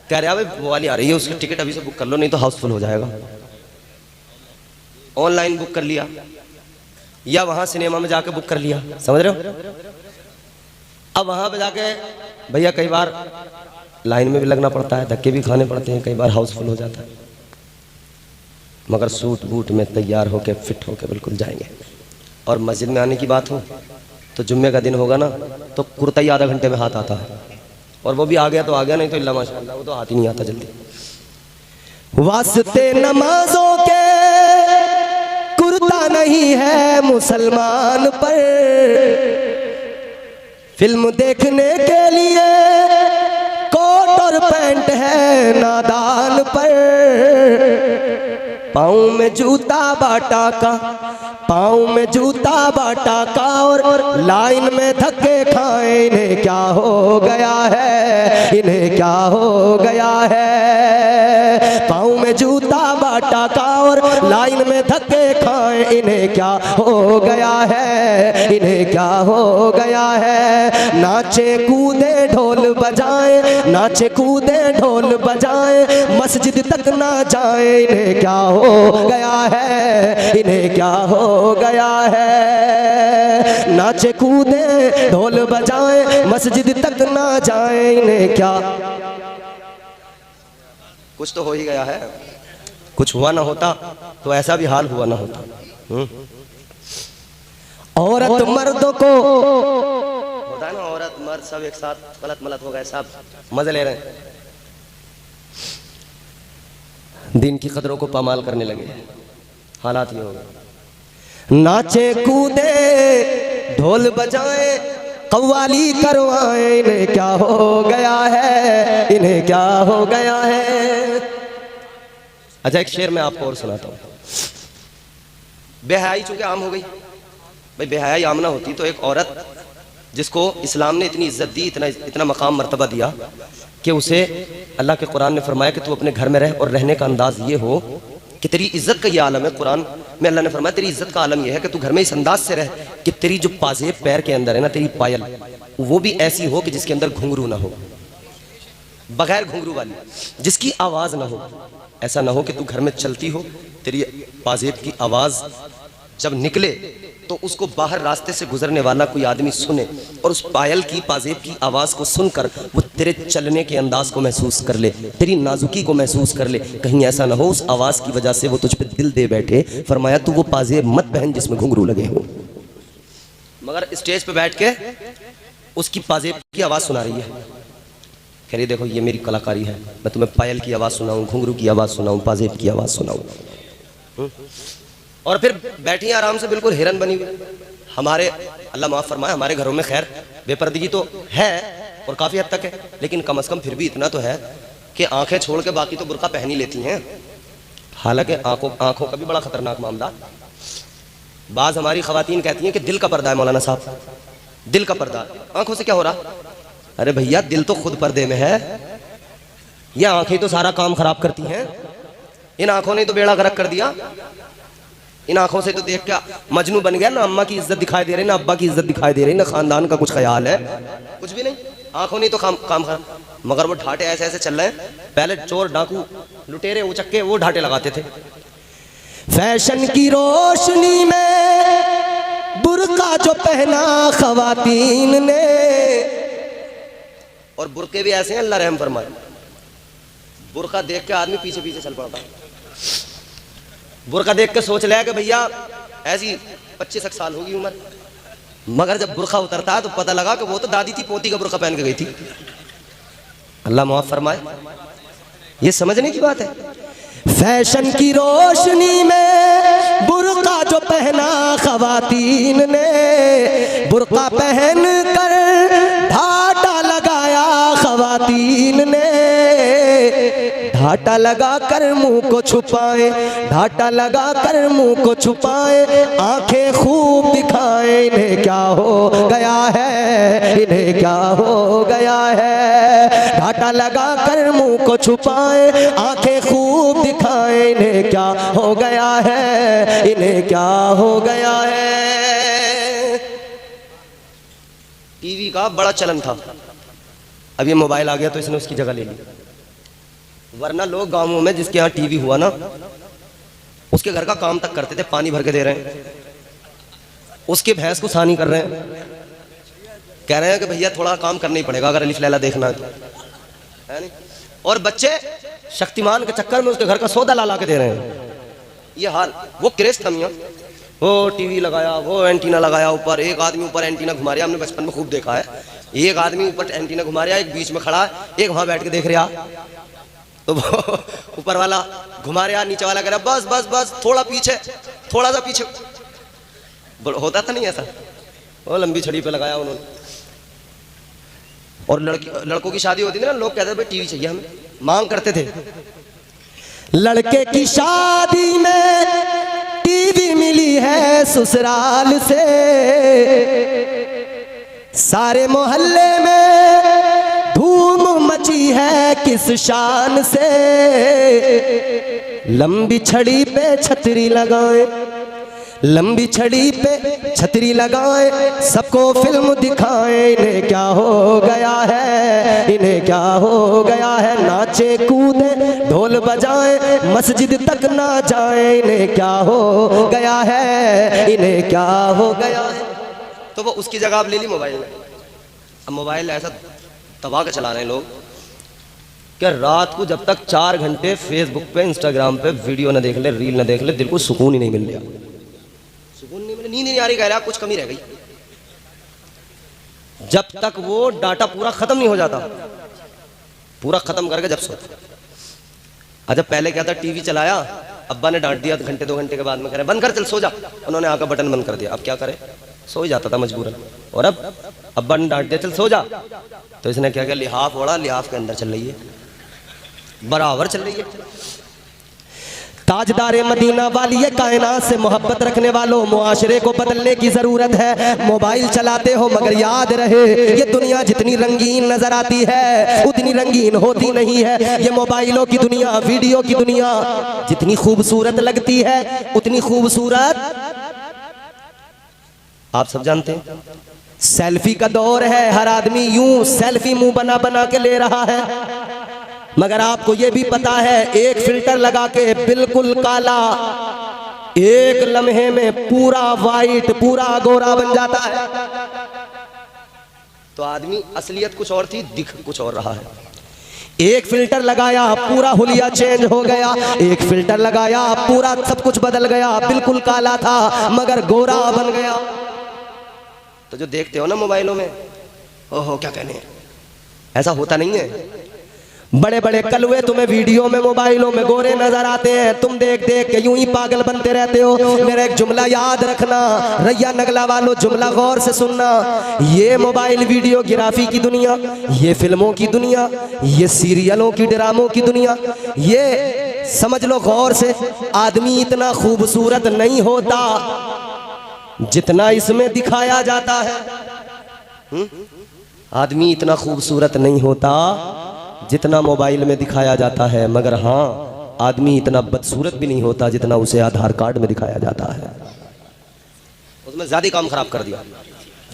कह रहे हैं वो वाली आ रही है, उसकी टिकट अभी से बुक कर लो नहीं तो हाउसफुल हो जाएगा। ऑनलाइन बुक कर लिया या वहां सिनेमा में जाके बुक कर लिया, समझ रहे हो। अब वहां पे जाके भैया कई बार लाइन में भी लगना पड़ता है, धक्के भी खाने पड़ते हैं, कई बार हाउसफुल हो जाता है, मगर सूट बूट में तैयार होके फिट होके बिल्कुल जाएंगे। और मस्जिद में आने की बात हो तो जुम्मे का दिन होगा ना, तो कुर्ता ही आधा घंटे में हाथ आता है, और वो भी आ गया तो आ गया, नहीं तो इल्ला माशाअल्लाह वो तो हाथ ही नहीं आता जल्दी। वास्ते नमाजों के कुर्ता नहीं है मुसलमान पर, फिल्म देखने के लिए कोट और पैंट है नादान पर। पाँव में जूता बाटा का, पाँव में जूता बाटा का, और लाइन में धक्के खाए, इन्हें क्या हो गया है, इन्हें क्या हो गया है। पाँव में जूता बाटा का और लाइन में धक्के खाए, इन्हें क्या हो गया है, इन्हें क्या हो गया है। नाचे कूदे ढोल बजाए, नाचे कूदे ढोल बजाए, मस्जिद तक ना जाए, इन्हें क्या हो गया है, इन्हें क्या हो गया है। नाचे कूदे ढोल बजाए, मस्जिद तक ना जाए, इन्हें क्या। कुछ तो हो ही गया है, कुछ हुआ ना होता तो ऐसा भी हाल हुआ ना होता। औरत मर्दों को होता है ना, औरत मर्द सब एक साथ गलत मलत हो गए, सब मजे ले रहे हैं, दिन की कदरों को पामाल करने लगे, हालात ये हो गए। नाचे कूदे ढोल बजाए, कव्वाली करवाए, इन्हें क्या हो गया है, इन्हें क्या हो गया है। अच्छा एक शेर मैं आपको और सुनाता हूँ। बेहयाई चूंकि आम हो गई, भाई बेहयाई आम ना होती तो एक औरत जिसको इस्लाम ने इतनी इज्जत दी, इतना मकाम मर्तबा दिया कि उसे अल्लाह के कुरान ने फरमाया कि तू अपने घर में रह, और रहने का अंदाज ये हो कि तेरी इज्जत का ये आलम है। कुरान में अल्लाह ने फरमाया तेरी इज्जत का आलम ये है कि तू घर में इस अंदाज से रह कि तेरी जो पाजेब पैर के अंदर है ना, तेरी पायल, वो भी ऐसी हो कि जिसके अंदर घुंघरू ना हो, बगैर घुंघरू वाली, जिसकी आवाज ना हो। ऐसा ना हो कि तू घर में चलती हो, तेरी पाजेब की आवाज जब निकले तो उसको बाहर रास्ते से गुजरने वाला कोई आदमी सुने, और उस पायल की पाजेब की आवाज़ को सुनकर वो तेरे चलने के अंदाज को महसूस कर ले, तेरी नाजुकी को महसूस कर ले। कहीं ऐसा ना हो उस आवाज़ की वजह से वो तुझ पे दिल दे बैठे। फरमाया तू वो पाजेब मत पहन जिसमें घुंघरू लगे हो। मगर स्टेज पे बैठ के उसकी पाजेब की आवाज़ सुना रही है, कह रही देखो ये मेरी कलाकारी है, मैं तुम्हें पायल की आवाज़ सुनाऊँ, घुंघरू की आवाज़ सुनाऊँ, पाजेब की आवाज़ सुनाऊँ। और फिर बैठी आराम से बिल्कुल हिरन बनी हुई। हमारे अल्लाह माफ़ फरमाए, हमारे घरों में खैर बेपर्दगी तो है और काफ़ी हद तक है, लेकिन कम से कम फिर भी इतना तो है कि आंखें छोड़ के बाकी तो बुर्का पहन ही लेती हैं, हालांकि आंखों का भी बड़ा खतरनाक मामला। बाज हमारी खवातीन कहती हैं कि दिल का पर्दा है मौलाना साहब, दिल का पर्दा, आंखों से क्या हो रहा? अरे भैया दिल तो खुद पर्दे में है, ये आंखें तो सारा काम खराब करती हैं। इन आंखों ने तो बेड़ा गर्क कर दिया। इन आंखों से तो देख क्या मजनू बन गया, ना अम्मा की इज्जत दिखाई दे रही, ना अब्बा की इज्जत दिखाई दे रही, ना खानदान का कुछ ख्याल है, कुछ भी नहीं। आंखों ने तो काम खराब, मगर वो ढाटे ऐसे ऐसे चल रहे हैं। पहले चोर डाकू लुटेरे उचक्के वो ढाटे लगाते थे। फैशन की रोशनी में बुर्का जो पहना खवातीन ने, और बुरके भी ऐसे हैं, अल्लाह रहम फरमाए, बुरका देख के आदमी पीछे पीछे चल पड़ता। बुरका देख के सोच लिया कि भैया ऐसी 25 साल होगी उम्र, मगर जब बुरखा उतरता है तो पता लगा कि वो तो दादी थी, पोती का बुरखा पहन के गई थी। अल्लाह माफ फरमाए, ये समझने की बात है। फैशन की रोशनी में बुर्का जो पहना खवातीन ने, बुर्का पहन कर ढाटा लगाया खवातीन ने, ढाटा लगा कर मुंह को छुपाए, ढाटा लगा कर मुंह को छुपाए, आंखें खूब दिखाए, इन्हें क्या हो गया है, इन्हें क्या हो गया है। ढाटा लगा कर मुंह को छुपाए, आंखें खूब दिखाए, इन्हें क्या हो गया है, इन्हें क्या हो गया है। टीवी का बड़ा चलन था, अब ये मोबाइल आ गया तो इसने उसकी जगह ले ली। वरना लोग गांवों में जिसके यहाँ टीवी हुआ ना, उसके घर का काम तक करते थे, पानी भर के दे रहे हैं, उसके भैंस को सानी कर रहे हैं, कह रहे हैं कि भैया थोड़ा काम करना ही पड़ेगा अगर अलिफ लैला देखना है तो, है नहीं? और बच्चे शक्तिमान के चक्कर में उसके घर का सौदा ला के दे रहे हैं। ये हाल, वो क्रेज था मियां, वो टीवी लगाया, वो एंटीना लगाया ऊपर, एक आदमी ऊपर एंटीना घुमा रहा, हमने बचपन में खूब देखा है, एक आदमी ऊपर एंटीना घुमा रहा, एक बीच में खड़ा है, एक वहां बैठ के देख रहा, तो ऊपर वाला घुमा रहा, नीचे वाला कह रहा बस बस बस थोड़ा पीछे, थोड़ा सा पीछे। होता था नहीं ऐसा? वो लंबी छड़ी पे लगाया उन्होंने। और लड़कों की शादी होती थी ना, लोग कहते थे भाई टीवी चाहिए, हमें मांग करते थे। लड़के की शादी में टीवी मिली है ससुराल से, सारे मोहल्ले में धूम मची है किस शान से। लंबी छड़ी पे छतरी लगाए, लंबी छड़ी पे छतरी लगाए, सबको फिल्म दिखाए, इन्हें क्या हो गया है, इन्हें क्या हो गया है। नाचे कूदे ढोल बजाए, मस्जिद तक ना जाए, इन्हें क्या हो गया है, इन्हें क्या हो गया है। तो वो उसकी जगह आप ले ली मोबाइल में। अब मोबाइल ऐसा तबाह के चला रहे हैं लोग कि रात को जब तक 4 घंटे फेसबुक पे इंस्टाग्राम पे वीडियो ना देख ले, रील ना देख ले, दिल को सुकून ही नहीं मिल रहा, सुकून नहीं मिल, नींद नहीं आ रही, कह रहा कुछ कमी रह गई। जब तक वो डाटा पूरा खत्म नहीं हो जाता, पूरा खत्म करके जब सोता। अच्छा पहले क्या था, टीवी चलाया, अब्बा ने डांट दिया, घंटे 2 घंटे के बाद में कह रहे बंद कर, चल सो जा, उन्होंने आकर बटन बंद कर दिया। अब क्या करे, सो ही जाता था मजबूरन। और अब अब्बा ने डांट दिया चल सो जा, तो इसने क्या किया, लिहाफ ओढ़ा, लिहाफ के अंदर चल रही है, बराबर चल रही है। ताजदारे मदीना वाली ये कायनात से मोहब्बत रखने वालों, मुआशरे को बदलने की जरूरत है। मोबाइल चलाते हो मगर याद रहे, ये दुनिया जितनी रंगीन नजर आती है उतनी रंगीन होती नहीं है। ये मोबाइलों की दुनिया, वीडियो की दुनिया जितनी खूबसूरत लगती है उतनी खूबसूरत आप सब जानते हैं। सेल्फी का दौर है, हर आदमी यूं सेल्फी मुंह बना बना के ले रहा है, मगर आपको यह भी पता है एक फिल्टर लगा के बिल्कुल काला, एक लम्हे में पूरा वाइट, पूरा गोरा बन जाता है। तो आदमी असलियत कुछ और थी, दिख कुछ और रहा है। एक फिल्टर लगाया पूरा हुलिया चेंज हो गया, एक फिल्टर लगाया पूरा सब कुछ बदल गया, बिल्कुल काला था मगर गोरा बन गया। तो जो देखते हो ना मोबाइलों में, ओहो क्या कहने हैं, ऐसा होता नहीं है। बड़े बड़े कलवे तुम्हें वीडियो में मोबाइलों में गोरे नजर आते हैं, तुम देख देख के यूं ही पागल बनते रहते हो। मेरा एक जुमला याद रखना, रैया नगला वालों, जुमला गौर से सुनना। ये मोबाइल वीडियोग्राफी की दुनिया, ये फिल्मों की दुनिया, ये सीरियलों की ड्रामों की दुनिया, ये समझ लो गौर से, आदमी इतना खूबसूरत नहीं होता जितना इसमें दिखाया जाता है। आदमी इतना खूबसूरत नहीं होता जितना मोबाइल में दिखाया जाता है, मगर हाँ आदमी इतना बदसूरत भी नहीं होता जितना उसे आधार कार्ड में दिखाया जाता है। उसमें ज्यादा काम खराब कर दिया,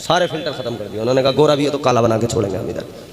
सारे फिल्टर खत्म कर दिया। उन्होंने कहा गोरा भी है तो काला बना के छोड़ेंगे हम इधर।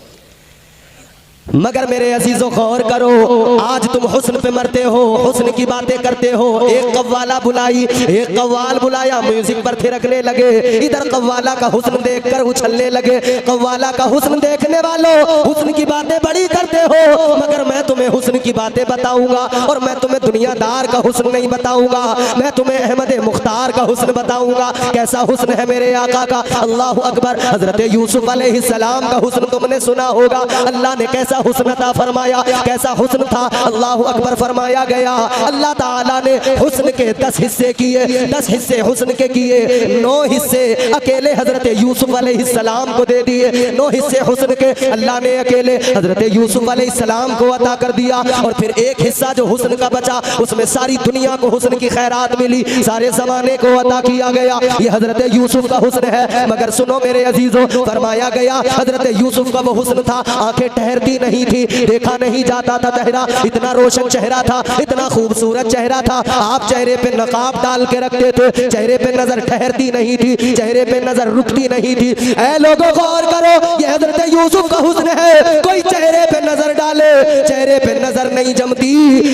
मगर मेरे अजीजों गौर करो, आज तुम हुस्न पे मरते हो, हुस्न की बातें करते हो। एक कव्वाला बुलाई, एक कव्वाल बुलाया, म्यूजिक पर थिरकने लगे। इधर कव्वाला का हुस्न देखकर उछलने लगे। कव्वाला का हुस्न देखने वालों, हुस्न की बातें बड़ी करते हो, मगर मैं तुम्हें हुस्न की बातें बताऊंगा और मैं तुम्हें दुनियादार का हुस्न नहीं बताऊंगा। मैं तुम्हें अहमद मुख्तार का हुस्न बताऊंगा। कैसा हुस्न है मेरे आका का, अल्लाह अकबर। हजरत यूसुफ अलैहिस्सलाम का हुस्न तुमने सुना होगा। अल्लाह ने कैसा हुस्न अता फरमाया, कैसा हुस्न था, अल्लाह अकबर फरमाया गया। अल्लाह ताला ने हुस्न के 10 हिस्से किए, 10 हिस्से हुस्न के किए, 9 हिस्से अकेले हजरत यूसुफ अलैहिस्सलाम को दे दिए। 9 हिस्से हुस्न के अल्लाह ने अकेले हजरत यूसुफ अलैहिस्सलाम को अता कर दिया। और फिर एक हिस्सा जो हुस्न का बचा, उसमें सारी दुनिया को हुस्न की खैरात मिली, सारे जमाने को अता किया गया। ये हजरत यूसुफ का हुस्न है। मगर सुनो मेरे अजीजों, फरमाया गया हजरत यूसुफ का वो हुस्न था, आंखें ठहरती नहीं थी, देखा नहीं जाता था चेहरा, इतना रोशन चेहरा था, इतना खूबसूरत चेहरा था। आप चेहरे पे नकाब डाल के रखते थे, चेहरे पे नजर ठहरती नहीं थी, चेहरे पे नजर रुकती नहीं थी। ऐ लोगों गौर करो, ये हजरत यूसुफ का हुस्न है। कोई चेहरे पे नजर डाले, चेहरे पे नजर नहीं जमती,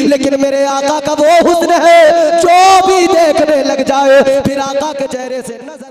लेकिन मेरे आका का वो हुस्न है जो भी देखने लग जाए फिर आका के चेहरे से नजर